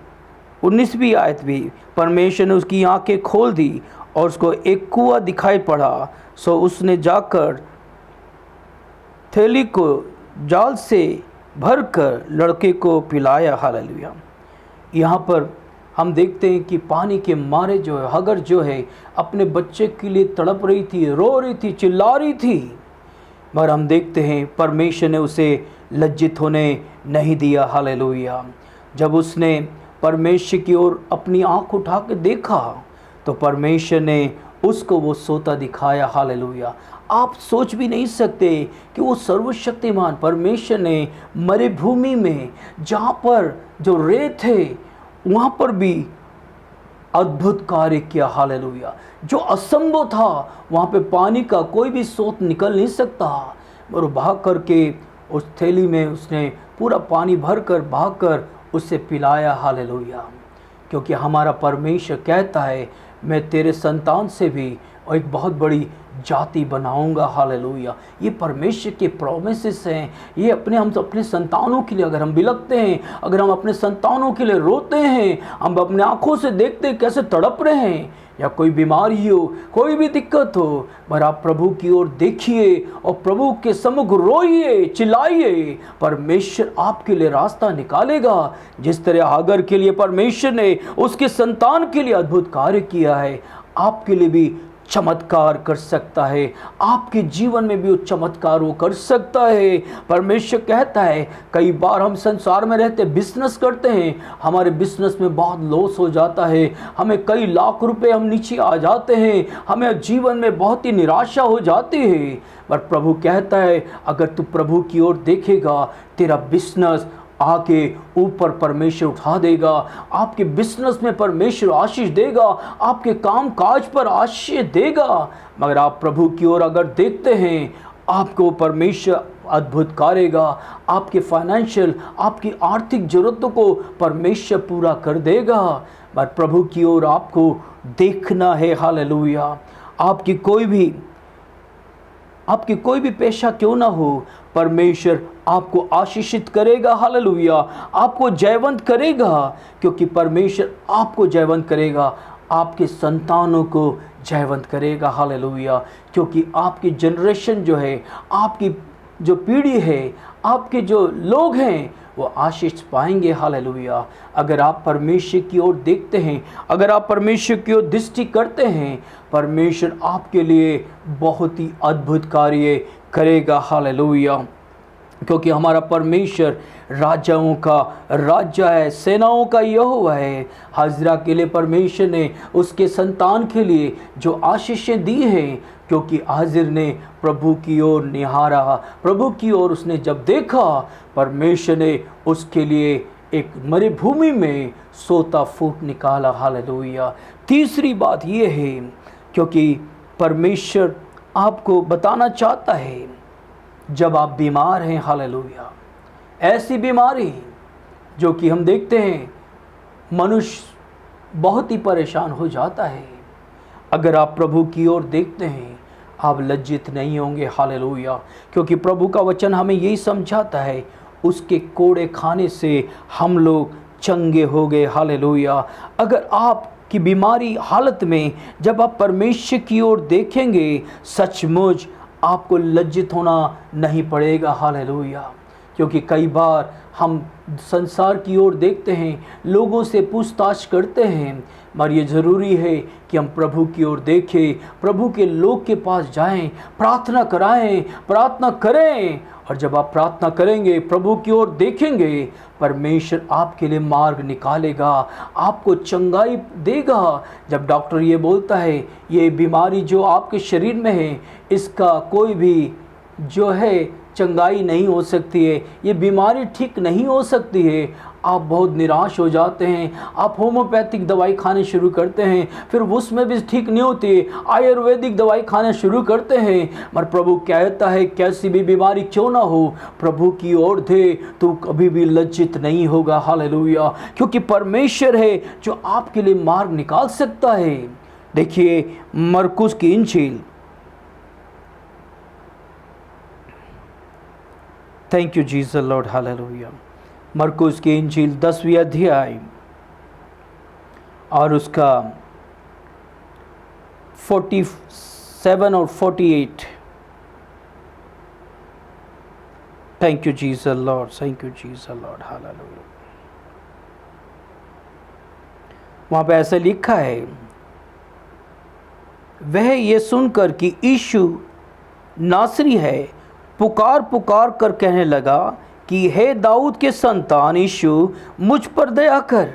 C: 19वीं आयत भी, परमेश्वर ने उसकी आंखें खोल दी और उसको एक कुआं दिखाई पड़ा। सो उसने जाकर थैली को जाल से भरकर लड़के को पिलाया। हालेलुया। यहाँ पर हम देखते हैं कि पानी के मारे जो है हगर जो है अपने बच्चे के लिए तड़प रही थी, रो रही थी, चिल्ला रही थी, मगर हम देखते हैं परमेश्वर ने उसे लज्जित होने नहीं दिया। हालेलुया। जब उसने परमेश्वर की ओर अपनी आंख उठा के देखा तो परमेश्वर ने उसको वो सोता दिखाया। हालेलुया। आप सोच भी नहीं सकते कि वो सर्वशक्तिमान परमेश्वर ने मरुभूमि में जहाँ पर जो रेत है वहाँ पर भी अद्भुत कार्य किया। हालेलुया। जो असंभव था वहाँ पे पानी का कोई भी स्रोत निकल नहीं सकता, और भाग करके उस थैली में उसने पूरा पानी भरकर भागकर उसे पिलाया। हालेलुया। क्योंकि हमारा परमेश्वर कहता है मैं तेरे संतान से भी एक बहुत बड़ी जाति बनाऊंगा। हालेलुया। ये परमेश्वर के प्रोमिसेस हैं। ये हम अपने संतानों के लिए अगर हम बिलखते हैं, अगर हम अपने संतानों के लिए रोते हैं, हम अपने आंखों से देखते हैं कैसे तड़प रहे हैं, या कोई बीमारी हो, कोई भी दिक्कत हो, पर आप प्रभु की ओर देखिए और प्रभु के सम्मुख रोइए, चिल्लाइए। परमेश्वर आपके लिए रास्ता निकालेगा। जिस तरह हागर के लिए परमेश्वर ने उसके संतान के लिए अद्भुत कार्य किया है, आपके लिए भी चमत्कार कर सकता है। आपके जीवन में भी वो चमत्कार वो कर सकता है। परमेश्वर कहता है कई बार हम संसार में रहते बिजनेस करते हैं, हमारे बिजनेस में बहुत लॉस हो जाता है, हमें कई लाख रुपए हम नीचे आ जाते हैं, हमें जीवन में बहुत ही निराशा हो जाती है। पर प्रभु कहता है अगर तू प्रभु की ओर देखेगा तेरा बिजनेस आके ऊपर परमेश्वर उठा देगा, आपके बिजनेस में परमेश्वर आशीष देगा, आपके काम काज पर आशीष देगा। मगर आप प्रभु की ओर अगर देखते हैं आपको परमेश्वर अद्भुत करेगा। आपके फाइनेंशियल, आपकी आर्थिक ज़रूरतों को परमेश्वर पूरा कर देगा। पर प्रभु की ओर आपको देखना है। हालेलुया। आपकी कोई भी पेशा क्यों ना हो, परमेश्वर आपको आशीषित करेगा। हालेलुया। आपको जयवंत करेगा, क्योंकि परमेश्वर आपको जयवंत करेगा, आपके संतानों को जयवंत करेगा। हालेलुया। क्योंकि आपकी जनरेशन जो है, आपकी जो पीढ़ी है, आपके जो लोग हैं वो आशीष पाएंगे। हालेलुया। अगर आप परमेश्वर की ओर देखते हैं, अगर आप परमेश्वर की ओर दृष्टि करते हैं, परमेश्वर आपके लिए बहुत ही अद्भुत कार्य करेगा। हालेलुया। क्योंकि हमारा परमेश्वर राजाओं का राजा है, सेनाओं का यहोवा है। हाजरा के लिए परमेश्वर ने उसके संतान के लिए जो आशीषें दी हैं, क्योंकि हाजिर ने प्रभु की ओर निहारा, प्रभु की ओर उसने जब देखा, परमेश्वर ने उसके लिए एक मरुभूमि में सोता फूट निकाला। हालेलुया। तीसरी बात यह है, क्योंकि परमेश्वर आपको बताना चाहता है जब आप बीमार हैं, हालेलुया, ऐसी बीमारी जो कि हम देखते हैं मनुष्य बहुत ही परेशान हो जाता है, अगर आप प्रभु की ओर देखते हैं आप लज्जित नहीं होंगे। हालेलुया। क्योंकि प्रभु का वचन हमें यही समझाता है, उसके कोड़े खाने से हम लोग चंगे हो गए। हालेलुया। अगर आप की बीमारी हालत में जब आप परमेश्वर की ओर देखेंगे, सचमुच आपको लज्जित होना नहीं पड़ेगा। हालेलुया। क्योंकि कई बार हम संसार की ओर देखते हैं, लोगों से पूछताछ करते हैं, मगर ये ज़रूरी है कि हम प्रभु की ओर देखें, प्रभु के लोग के पास जाएं, प्रार्थना कराएं, प्रार्थना करें। और जब आप प्रार्थना करेंगे, प्रभु की ओर देखेंगे, परमेश्वर आपके लिए मार्ग निकालेगा, आपको चंगाई देगा। जब डॉक्टर ये बोलता है ये बीमारी जो आपके शरीर में है, इसका कोई भी जो है चंगाई नहीं हो सकती है, ये बीमारी ठीक नहीं हो सकती है, आप बहुत निराश हो जाते हैं। आप होम्योपैथिक दवाई खाने शुरू करते हैं, फिर उसमें भी ठीक नहीं होती, आयुर्वेदिक दवाई खाना शुरू करते हैं। मगर प्रभु कहता है कैसी भी बीमारी क्यों ना हो, प्रभु की ओर दे, तो कभी भी लज्जित नहीं होगा। हालेलुया। क्योंकि परमेश्वर है जो आपके लिए मार्ग निकाल सकता है। देखिए मरकुस की इंजील, thank you Jesus Lord. Hallelujah. मरकुस की इंजील 10वीं अध्याय और उसका 47 और 48। Thank you Jesus Lord, thank you Jesus Lord. Hallelujah. वहाँ पे ऐसे लिखा है, वह ये सुनकर कि यीशु नासरी है, पुकार पुकार कर कहने लगा कि हे दाऊद के संतान यीशु, मुझ पर दया कर।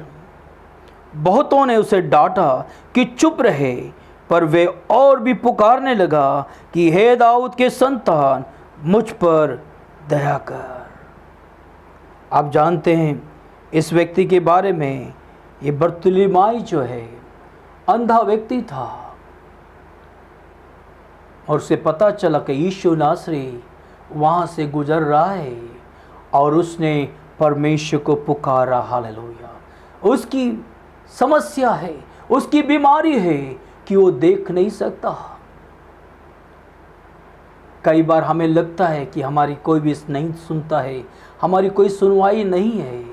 C: बहुतों ने उसे डांटा कि चुप रहे, पर वे और भी पुकारने लगा कि हे दाऊद के संतान, मुझ पर दया कर। आप जानते हैं इस व्यक्ति के बारे में, ये बरतुलिमाई जो है अंधा व्यक्ति था, और उसे पता चला कि यीशु नासरी वहाँ से गुजर रहा है, और उसने परमेश्वर को पुकारा। हालेलुया। उसकी समस्या है, उसकी बीमारी है कि वो देख नहीं सकता। कई बार हमें लगता है कि हमारी कोई भी नहीं सुनता है, हमारी कोई सुनवाई नहीं है,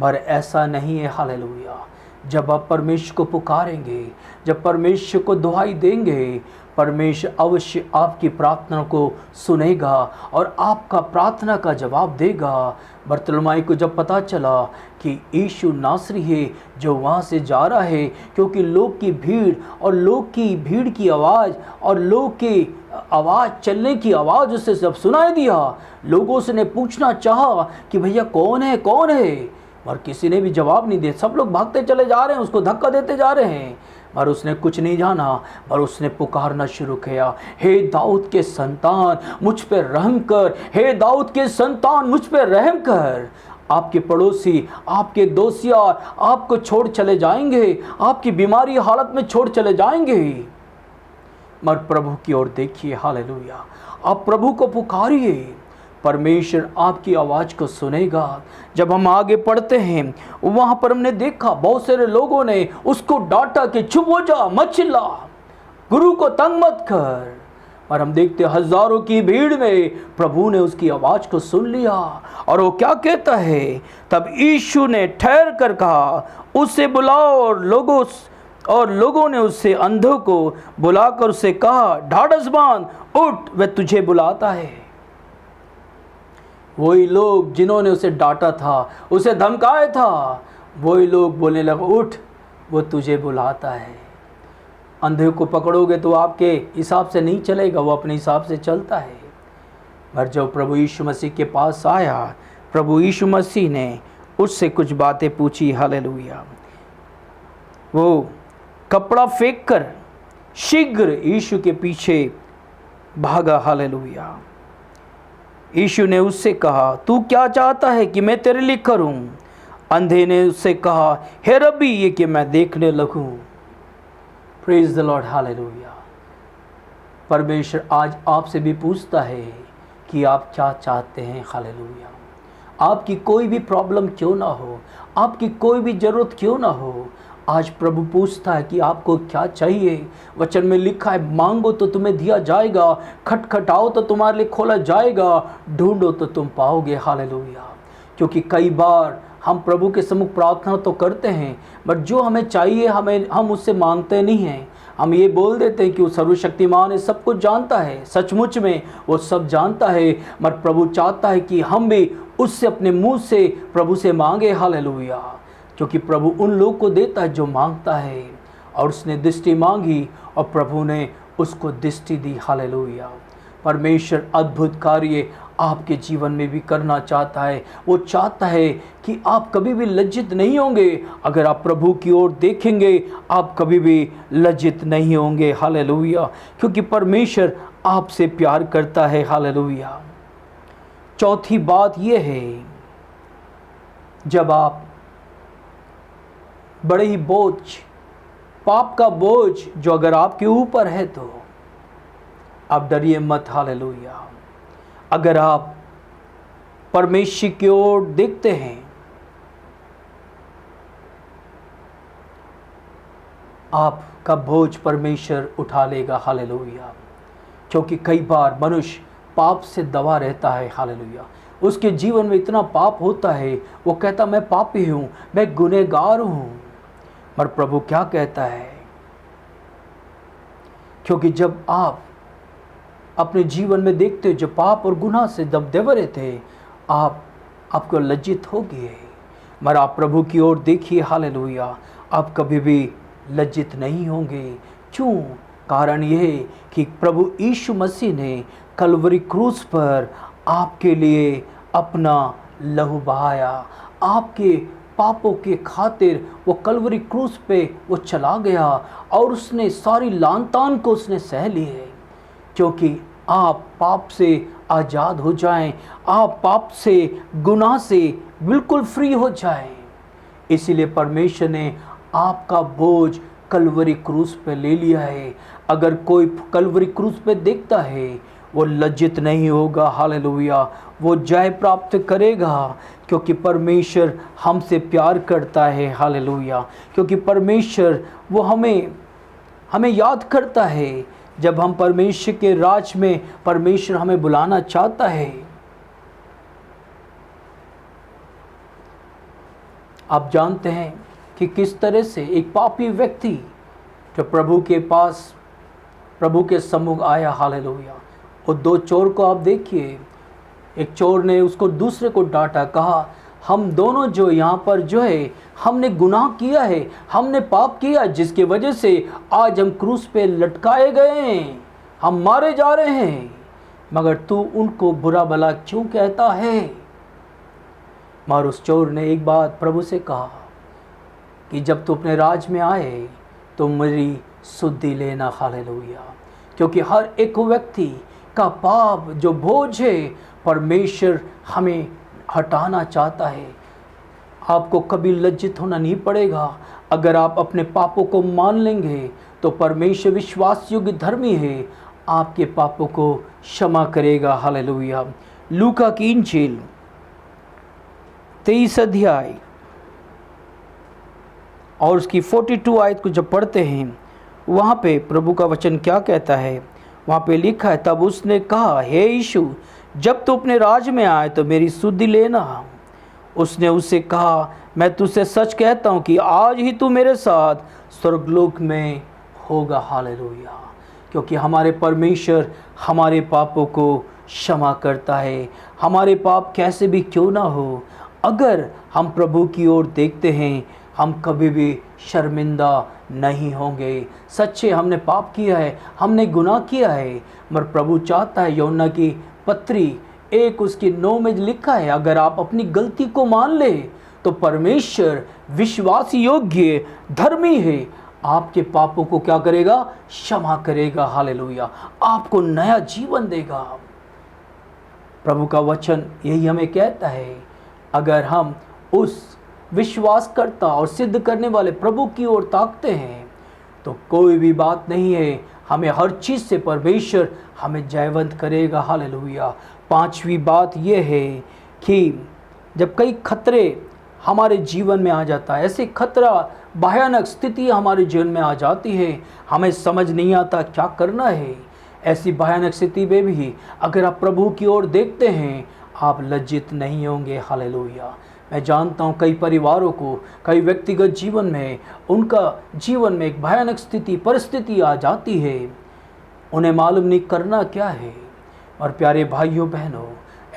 C: मगर ऐसा नहीं है। हालेलुया। जब आप परमेश्वर को पुकारेंगे, जब परमेश्वर को दुहाई देंगे, परमेश्वर अवश्य आपकी प्रार्थना को सुनेगा और आपका प्रार्थना का जवाब देगा। बरतुलमाई को जब पता चला कि यीशु नासरी है जो वहाँ से जा रहा है, क्योंकि लोग की भीड़ और लोग की भीड़ की आवाज़ और लोग की आवाज़ चलने की आवाज़ उसे जब सुनाई दिया, लोगों से ने पूछना चाहा कि भैया कौन है, कौन है, और किसी ने भी जवाब नहीं दिया। सब लोग भागते चले जा रहे हैं, उसको धक्का देते जा रहे हैं, और उसने कुछ नहीं जाना, और उसने पुकारना शुरू किया, हे दाऊद के संतान मुझ पर रहम कर, हे दाऊद के संतान मुझ पर रहम कर। आपके पड़ोसी, आपके दोस्तिया आपको छोड़ चले जाएंगे, आपकी बीमारी हालत में छोड़ चले जाएंगे, मगर प्रभु की ओर देखिए। हालेलुया। आप प्रभु को पुकारिए, परमेश्वर आपकी आवाज़ को सुनेगा। जब हम आगे पढ़ते हैं, वहाँ पर हमने देखा बहुत सारे लोगों ने उसको डांटा कि चुप हो जा, मत चिल्ला, गुरु को तंग मत कर। और हम देखते हजारों की भीड़ में प्रभु ने उसकी आवाज़ को सुन लिया, और वो क्या कहता है, तब यीशु ने ठहर कर कहा, उसे बुलाओ। और लोगों ने उससे अंधों को बुलाकर उसे कहा, ढाढ़स बांध, उठ, वह तुझे बुलाता है। वही लोग जिन्होंने उसे डांटा था, उसे धमकाया था, वही लोग बोलने लगे, उठ, वो तुझे बुलाता है। अंधे को पकड़ोगे तो आपके हिसाब से नहीं चलेगा, वो अपने हिसाब से चलता है। पर जब प्रभु यीशु मसीह के पास आया, प्रभु यीशु मसीह ने उससे कुछ बातें पूछी। हालेलुया। वो कपड़ा फेंक कर शीघ्र यीशु के पीछे भागा। हालेलुया। यीशु ने उससे कहा, तू क्या चाहता है कि मैं तेरे लिए करूं? अंधे ने उससे कहा, हे रब्बी, ये कि मैं देखने लगूं। Praise the Lord. हालेलुया। परमेश्वर आज आपसे भी पूछता है कि आप क्या चाहते हैं। हालेलुया। आपकी कोई भी प्रॉब्लम क्यों ना हो, आपकी कोई भी ज़रूरत क्यों ना हो, आज प्रभु पूछता है कि आपको क्या चाहिए। वचन में लिखा है, मांगो तो तुम्हें दिया जाएगा, खटखटाओ तो तुम्हारे लिए खोला जाएगा, ढूंढो तो तुम पाओगे। हालेलुया। क्योंकि कई बार हम प्रभु के सम्मुख प्रार्थना तो करते हैं, बट जो हमें चाहिए हम उससे मांगते नहीं हैं। हम ये बोल देते हैं कि वो सर्वशक्तिमान है, सब कुछ जानता है। सचमुच में वो सब जानता है, मगर प्रभु चाहता है कि हम भी उससे अपने मुंह से प्रभु से मांगे। हालेलुया। क्योंकि प्रभु उन लोगों को देता है जो मांगता है। और उसने दृष्टि मांगी और प्रभु ने उसको दृष्टि दी। हालेलुया। परमेश्वर अद्भुत कार्य आपके जीवन में भी करना चाहता है। वो चाहता है कि आप कभी भी लज्जित नहीं होंगे। अगर आप प्रभु की ओर देखेंगे, आप कभी भी लज्जित नहीं होंगे। हालेलुया। क्योंकि परमेश्वर आपसे प्यार करता है। हालेलुया। चौथी बात यह है, जब आप बड़े ही बोझ, पाप का बोझ जो अगर आपके ऊपर है, तो आप डरिए मत। हालेलुया। अगर आप परमेश्वर की ओर देखते हैं, आपका बोझ परमेश्वर उठा लेगा। हालेलुया। क्योंकि कई बार मनुष्य पाप से दबा रहता है। हालेलुया। उसके जीवन में इतना पाप होता है, वो कहता मैं पापी हूँ, मैं गुनहगार हूँ। पर प्रभु क्या कहता है? क्योंकि जब आप अपने जीवन में देखते हो जो पाप और गुनाह से दबदबे थे, आपको लज्जित होगी। मगर आप प्रभु की ओर देखिए। हालेलुया। आप कभी भी लज्जित नहीं होंगे। क्यों? कारण यह कि प्रभु यीशु मसीह ने कलवरी क्रूस पर आपके लिए अपना लहू बहाया। आपके पापों के खातिर वो कलवरी क्रूस पे वो चला गया और उसने सारी लानतान को उसने सह ली है। क्योंकि आप पाप से आज़ाद हो जाएं, आप पाप से, गुनाह से बिल्कुल फ्री हो जाएं। इसीलिए परमेश्वर ने आपका बोझ कलवरी क्रूस पे ले लिया है। अगर कोई कलवरी क्रूस पे देखता है, वो लज्जित नहीं होगा। हालेलुया। वो जय प्राप्त करेगा, क्योंकि परमेश्वर हमसे प्यार करता है। हालेलुया। क्योंकि परमेश्वर वो हमें याद करता है। जब हम परमेश्वर के राज में, परमेश्वर हमें बुलाना चाहता है। आप जानते हैं कि किस तरह से एक पापी व्यक्ति जो प्रभु के पास, प्रभु के सम्मुख आया। हालेलुया। और दो चोर को आप देखिए। एक चोर ने उसको दूसरे को डांटा, कहा हम दोनों जो यहाँ पर जो है, हमने गुनाह किया है, हमने पाप किया, जिसकी वजह से आज हम क्रूस पे लटकाए गए हैं, हम मारे जा रहे हैं। मगर तू उनको बुरा भला क्यों कहता है? मगर उस चोर ने एक बात प्रभु से कहा कि जब तू अपने राज में आए तो मेरी सुधि लेना। हालेलुया। क्योंकि हर एक व्यक्ति का पाप जो बोझ है, परमेश्वर हमें हटाना चाहता है। आपको कभी लज्जित होना नहीं पड़ेगा। अगर आप अपने पापों को मान लेंगे तो परमेश्वर विश्वास योग्य धर्मी है, आपके पापों को क्षमा करेगा। हालेलुया। लूका की इंजील 23 अध्याय और उसकी 42 आयत को जब पढ़ते हैं, वहाँ पे प्रभु का वचन क्या कहता है? वहाँ पे लिखा है, तब उसने कहा, हे यीशु, जब तू अपने राज में आए तो मेरी सुधि लेना। उसने उससे कहा, मैं तुझसे सच कहता हूँ कि आज ही तू मेरे साथ स्वर्गलोक में होगा। हालेलुया। क्योंकि हमारे परमेश्वर हमारे पापों को क्षमा करता है। हमारे पाप कैसे भी क्यों ना हो, अगर हम प्रभु की ओर देखते हैं, हम कभी भी शर्मिंदा नहीं होंगे। सच्चे हमने पाप किया है, हमने गुनाह किया है, मगर प्रभु चाहता है, यूहन्ना की पत्री 1 उसकी 9 में लिखा है, अगर आप अपनी गलती को मान ले तो परमेश्वर विश्वास योग्य धर्मी है, आपके पापों को क्या करेगा? क्षमा करेगा। हालेलुया। आपको नया जीवन देगा। प्रभु का वचन यही हमें कहता है, अगर हम उस विश्वास करता और सिद्ध करने वाले प्रभु की ओर ताकते हैं तो कोई भी बात नहीं है, हमें हर चीज़ से परमेश्वर हमें जयवंत करेगा। हालेलुया। 5वीं बात यह है कि जब कई खतरे हमारे जीवन में आ जाता है, ऐसे खतरा भयानक स्थिति हमारे जीवन में आ जाती है, हमें समझ नहीं आता क्या करना है। ऐसी भयानक स्थिति में भी अगर आप प्रभु की ओर देखते हैं, आप लज्जित नहीं होंगे। हालेलुया। मैं जानता हूँ कई परिवारों को, कई व्यक्तिगत जीवन में, उनका जीवन में एक भयानक स्थिति परिस्थिति आ जाती है, उन्हें मालूम नहीं करना क्या है। और प्यारे भाइयों बहनों,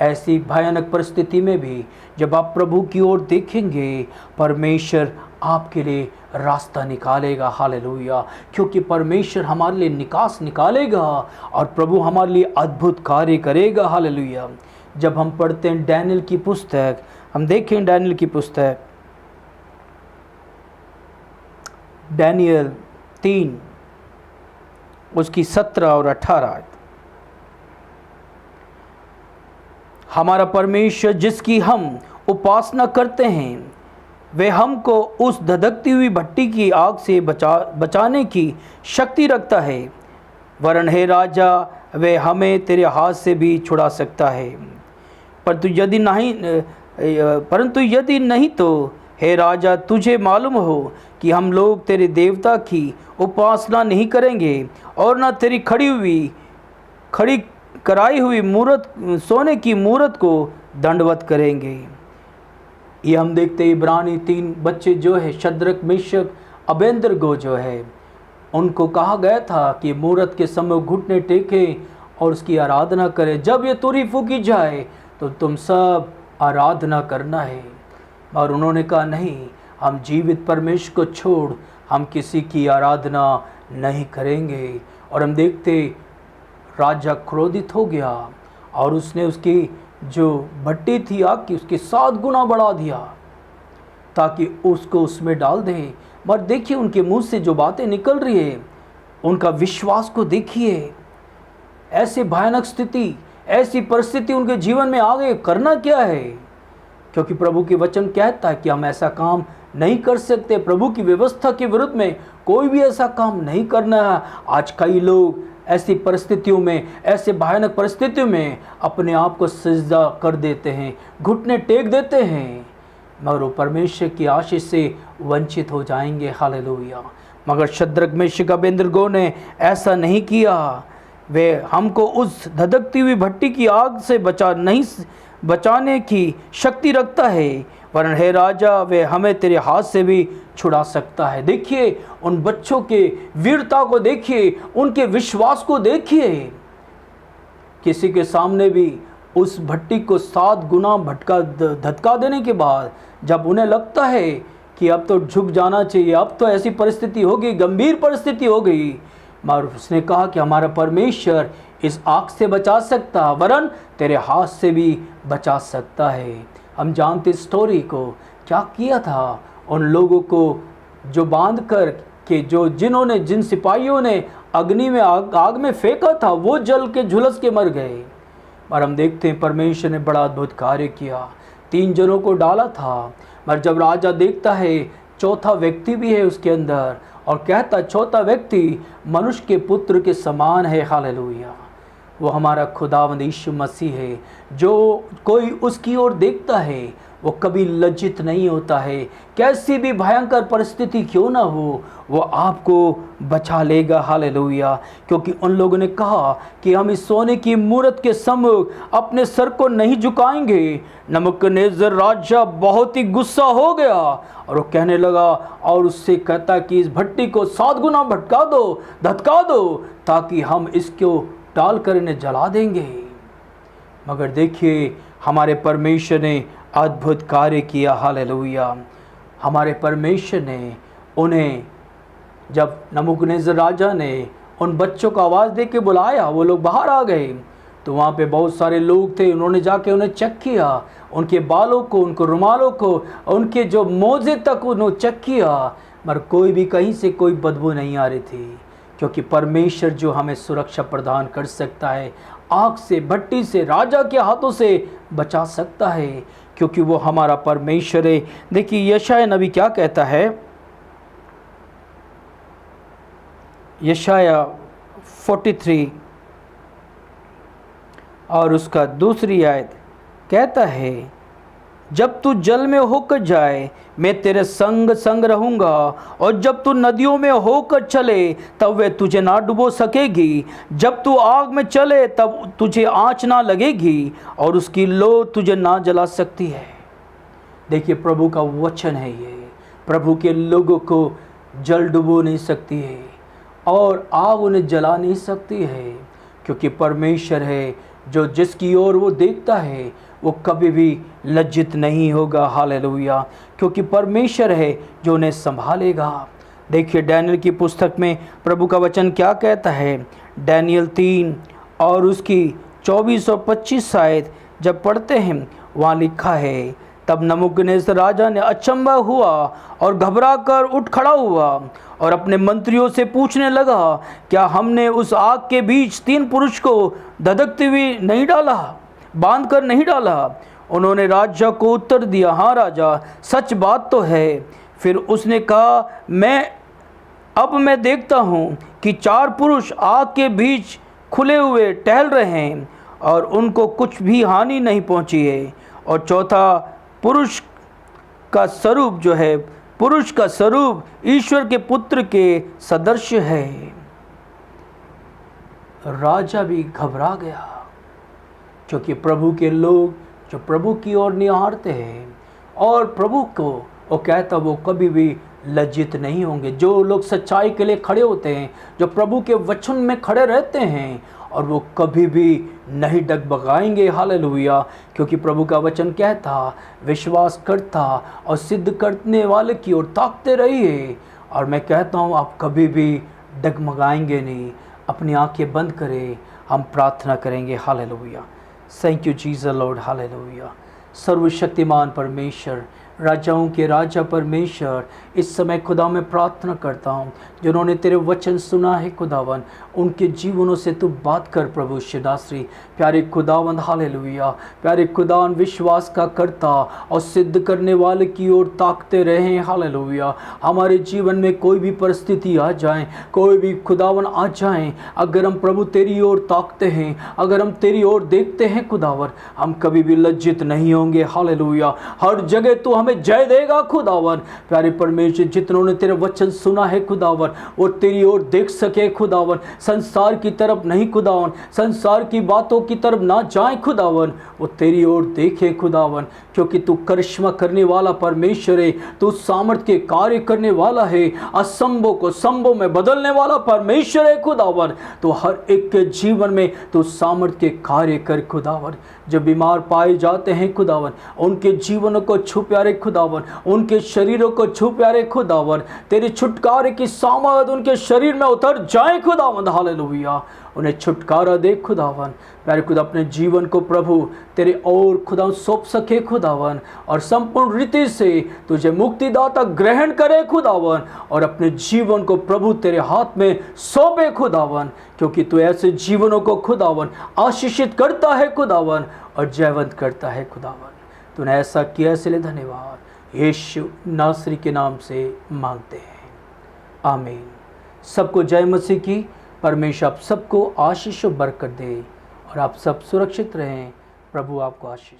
C: ऐसी भयानक परिस्थिति में भी जब आप प्रभु की ओर देखेंगे, परमेश्वर आपके लिए रास्ता निकालेगा। हालेलुया। क्योंकि परमेश्वर हमारे लिए निकास निकालेगा और प्रभु हमारे लिए अद्भुत कार्य करेगा। हालेलुया। जब हम पढ़ते हैं डैनियल की पुस्तक, हम देखें डैनियल की पुस्तक, डैनियल 3 उसकी 17 और 18। हमारा परमेश्वर जिसकी हम उपासना करते हैं, वे हमको उस धधकती हुई भट्टी की आग से बचाने की शक्ति रखता है। वरन हे राजा, वे हमें तेरे हाथ से भी छुड़ा सकता है। परंतु यदि नहीं तो हे राजा, तुझे मालूम हो कि हम लोग तेरे देवता की उपासना नहीं करेंगे और न तेरी खड़ी कराई हुई मूरत, सोने की मूरत को दंडवत करेंगे। ये हम देखते हैं इब्रानी 3 बच्चे जो है, शद्रक, मेशक, अबेदनगो जो है, उनको कहा गया था कि मूरत के समय घुटने टेके और उसकी आराधना करें। जब ये तुरी फूकी जाए तो तुम सब आराधना करना है। और उन्होंने कहा नहीं, हम जीवित परमेश्वर को छोड़ हम किसी की आराधना नहीं करेंगे। और हम देखते राजा क्रोधित हो गया और उसने उसकी जो भट्टी थी आग की, उसके 7 गुना बढ़ा दिया ताकि उसको उसमें डाल दें। मगर देखिए उनके मुंह से जो बातें निकल रही है, उनका विश्वास को देखिए। ऐसी भयानक स्थिति, ऐसी परिस्थिति उनके जीवन में आ गई, करना क्या है? क्योंकि प्रभु की वचन कहता है कि हम ऐसा काम नहीं कर सकते। प्रभु की व्यवस्था के विरुद्ध में कोई भी ऐसा काम नहीं करना है। आज कई लोग ऐसी परिस्थितियों में, ऐसे भयानक परिस्थितियों में अपने आप को सजदा कर देते हैं, घुटने टेक देते हैं, मगर वो परमेश्वर की आशीष से वंचित हो जाएंगे। हालेलुया। मगर शद्रक, मेशक, अबेदनगो ने ऐसा नहीं किया। वे हमको उस धधकती हुई भट्टी की आग से बचाने की शक्ति रखता है। वरन हे राजा, वे हमें तेरे हाथ से भी छुड़ा सकता है। देखिए उन बच्चों के वीरता को देखिए, उनके विश्वास को देखिए। किसी के सामने भी उस भट्टी को 7 गुना धक्का देने के बाद जब उन्हें लगता है कि अब तो झुक जाना चाहिए, अब तो ऐसी परिस्थिति हो गई, गंभीर परिस्थिति हो गई, मगर उसने कहा कि हमारा परमेश्वर इस आग से बचा सकता है, वरन तेरे हाथ से भी बचा सकता है। हम जानते स्टोरी को, क्या किया था उन लोगों को जो बांध कर के जिन सिपाहियों ने अग्नि में आग में फेंका था, वो जल के झुलस के मर गए। और हम देखते हैं परमेश्वर ने बड़ा अद्भुत कार्य किया। 3 जनों को डाला था, मगर जब राजा देखता है 4था व्यक्ति भी है उसके अंदर, और कहता 4था व्यक्ति मनुष्य के पुत्र के समान है। हालेलुया। वो हमारा खुदावंद यीशु मसीह है। जो कोई उसकी ओर देखता है वो कभी लज्जित नहीं होता है। कैसी भी भयंकर परिस्थिति क्यों ना हो, वो आपको बचा लेगा। हालेलुया। क्योंकि उन लोगों ने कहा कि हम इस सोने की मूरत के सम्मुख अपने सर को नहीं झुकाएंगे। नबूकदनेस्सर राजा बहुत ही गुस्सा हो गया और वो कहने लगा, और उससे कहता कि इस भट्टी को 7 गुना धधका दो ताकि हम इसको डाल कर इन्हें जला देंगे। मगर देखिए हमारे परमेश्वर ने अद्भुत कार्य किया। हालेलुया। हमारे परमेश्वर ने उन्हें, जब नबूकदनेस्सर राजा ने उन बच्चों को आवाज़ दे के बुलाया, वो लोग बाहर आ गए, तो वहाँ पे बहुत सारे लोग थे। उन्होंने जाके उन्हें चेक किया, उनके बालों को, उनके रुमालों को, उनके जो मोजे तक उन्होंने चेक किया, मगर कोई भी कहीं से कोई बदबू नहीं आ रही थी। क्योंकि परमेश्वर जो हमें सुरक्षा प्रदान कर सकता है, आग से, भट्टी से, राजा के हाथों से बचा सकता है, क्योंकि वो हमारा परमेश्वर है। देखिए यशायाह नबी क्या कहता है, यशायाह 43 और उसका 2री आयत कहता है, जब तू जल में होकर जाए मैं तेरे संग संग रहूँगा, और जब तू नदियों में होकर चले तब वे तुझे ना डुबो सकेगी। जब तू आग में चले तब तुझे आँच ना लगेगी, और उसकी लो तुझे ना जला सकती है। देखिए प्रभु का वचन है ये। प्रभु के लोगों को जल डुबो नहीं सकती है और आग उन्हें जला नहीं सकती है, क्योंकि परमेश्वर है जो जिसकी ओर वो देखता है वो कभी भी लज्जित नहीं होगा। हालेलुया, क्योंकि परमेश्वर है जो उन्हें संभालेगा। देखिए डैनियल की पुस्तक में प्रभु का वचन क्या कहता है। डैनियल 3 और उसकी 24 और 25 आयत जब पढ़ते हैं, वहाँ लिखा है, तब नबूकदनेस्सर राजा ने अचंभा हुआ और घबरा कर उठ खड़ा हुआ और अपने मंत्रियों से पूछने लगा, क्या हमने उस आग के बीच 3 पुरुष को धधकते हुए नहीं डाला, बांध कर नहीं डाला? उन्होंने राजा को उत्तर दिया, हाँ राजा, सच बात तो है। फिर उसने कहा, मैं देखता हूँ कि 4 पुरुष आग के बीच खुले हुए टहल रहे हैं और उनको कुछ भी हानि नहीं पहुँची है, और चौथा पुरुष का स्वरूप ईश्वर के पुत्र के सदृश है। राजा भी घबरा गया, क्योंकि प्रभु के लोग जो प्रभु की ओर निहारते हैं और प्रभु को वो कहता वो कभी भी लज्जित नहीं होंगे। जो लोग सच्चाई के लिए खड़े होते हैं, जो प्रभु के वचन में खड़े रहते हैं, और वो कभी भी नहीं डगमगाएंगे। हालेलुया, क्योंकि प्रभु का वचन कहता, विश्वास करता और सिद्ध करने वाले की ओर ताकते रहिए। और मैं कहता हूँ आप कभी भी डगमगाएंगे नहीं। अपनी आंखें बंद करें, हम प्रार्थना करेंगे। Hallelujah, thank you Jesus Lord. Hallelujah, सर्वशक्तिमान परमेश्वर, राजाओं के राजा परमेश्वर, इस समय खुदा मैं प्रार्थना करता हूँ, जिन्होंने तेरे वचन सुना है खुदावन, उनके जीवनों से तू बात कर प्रभु शिदाश्री। प्यारे खुदावन, हालेलुया, प्यारे खुदावन, विश्वास का करता और सिद्ध करने वाले की ओर ताकते रहें। हालेलुया, हमारे जीवन में कोई भी परिस्थिति आ जाए, कोई भी खुदावन आ जाए, अगर हम प्रभु तेरी ओर ताकते हैं, अगर हम तेरी ओर देखते हैं खुदावन, हम कभी भी लज्जित नहीं होंगे। हालेलुया, हर जगह तू हमें जय देगा खुदावन। प्यारे परमेश्वर, जितनों ने तेरे वचन सुना है खुदावन, वो तेरी ओर देख सके खुदावन, संसार की तरफ नहीं खुदावन, संसार की बातों की तरफ ना जाए खुदावन, वो तेरी ओर देखे खुदावन, क्योंकि तू करिश्मा करने वाला परमेश्वर है, तू सामर्थ के कार्य करने वाला है, असंभव को संभव में बदलने वाला परमेश्वर है खुदावन। तो हर एक के जीवन में तू सामर्थ के कार्य कर खुदावन। जो बीमार पाए जाते हैं खुदावन, उनके जीवनों को छू प्यारे खुदावन, उनके शरीरों को छू प्यारे खुदावन, तेरे छुटकारे की सामर्थ उनके शरीर में उतर जाए खुदावन। हालेलुया, उन्हें छुटकारा दे खुदावन। प्यारे खुदा, अपने जीवन को प्रभु तेरे और खुदा सौंप सके खुदावन, और संपूर्ण रीति से तुझे मुक्तिदाता ग्रहण करे खुदावन, और अपने जीवन को प्रभु तेरे हाथ में सौंपे खुदावन, क्योंकि तू ऐसे जीवनों को खुदावन आशीषित करता है खुदावन और जयवंत करता है खुदावन। तूने ऐसा किया, इसलिए धन्यवाद। यीशु नासरी के नाम से मांगते हैं, आमीन। सबको जय मसीह की। परमेश्वर आप सबको आशीष और बरकत दे और आप सब सुरक्षित रहें। प्रभु आपको आशीष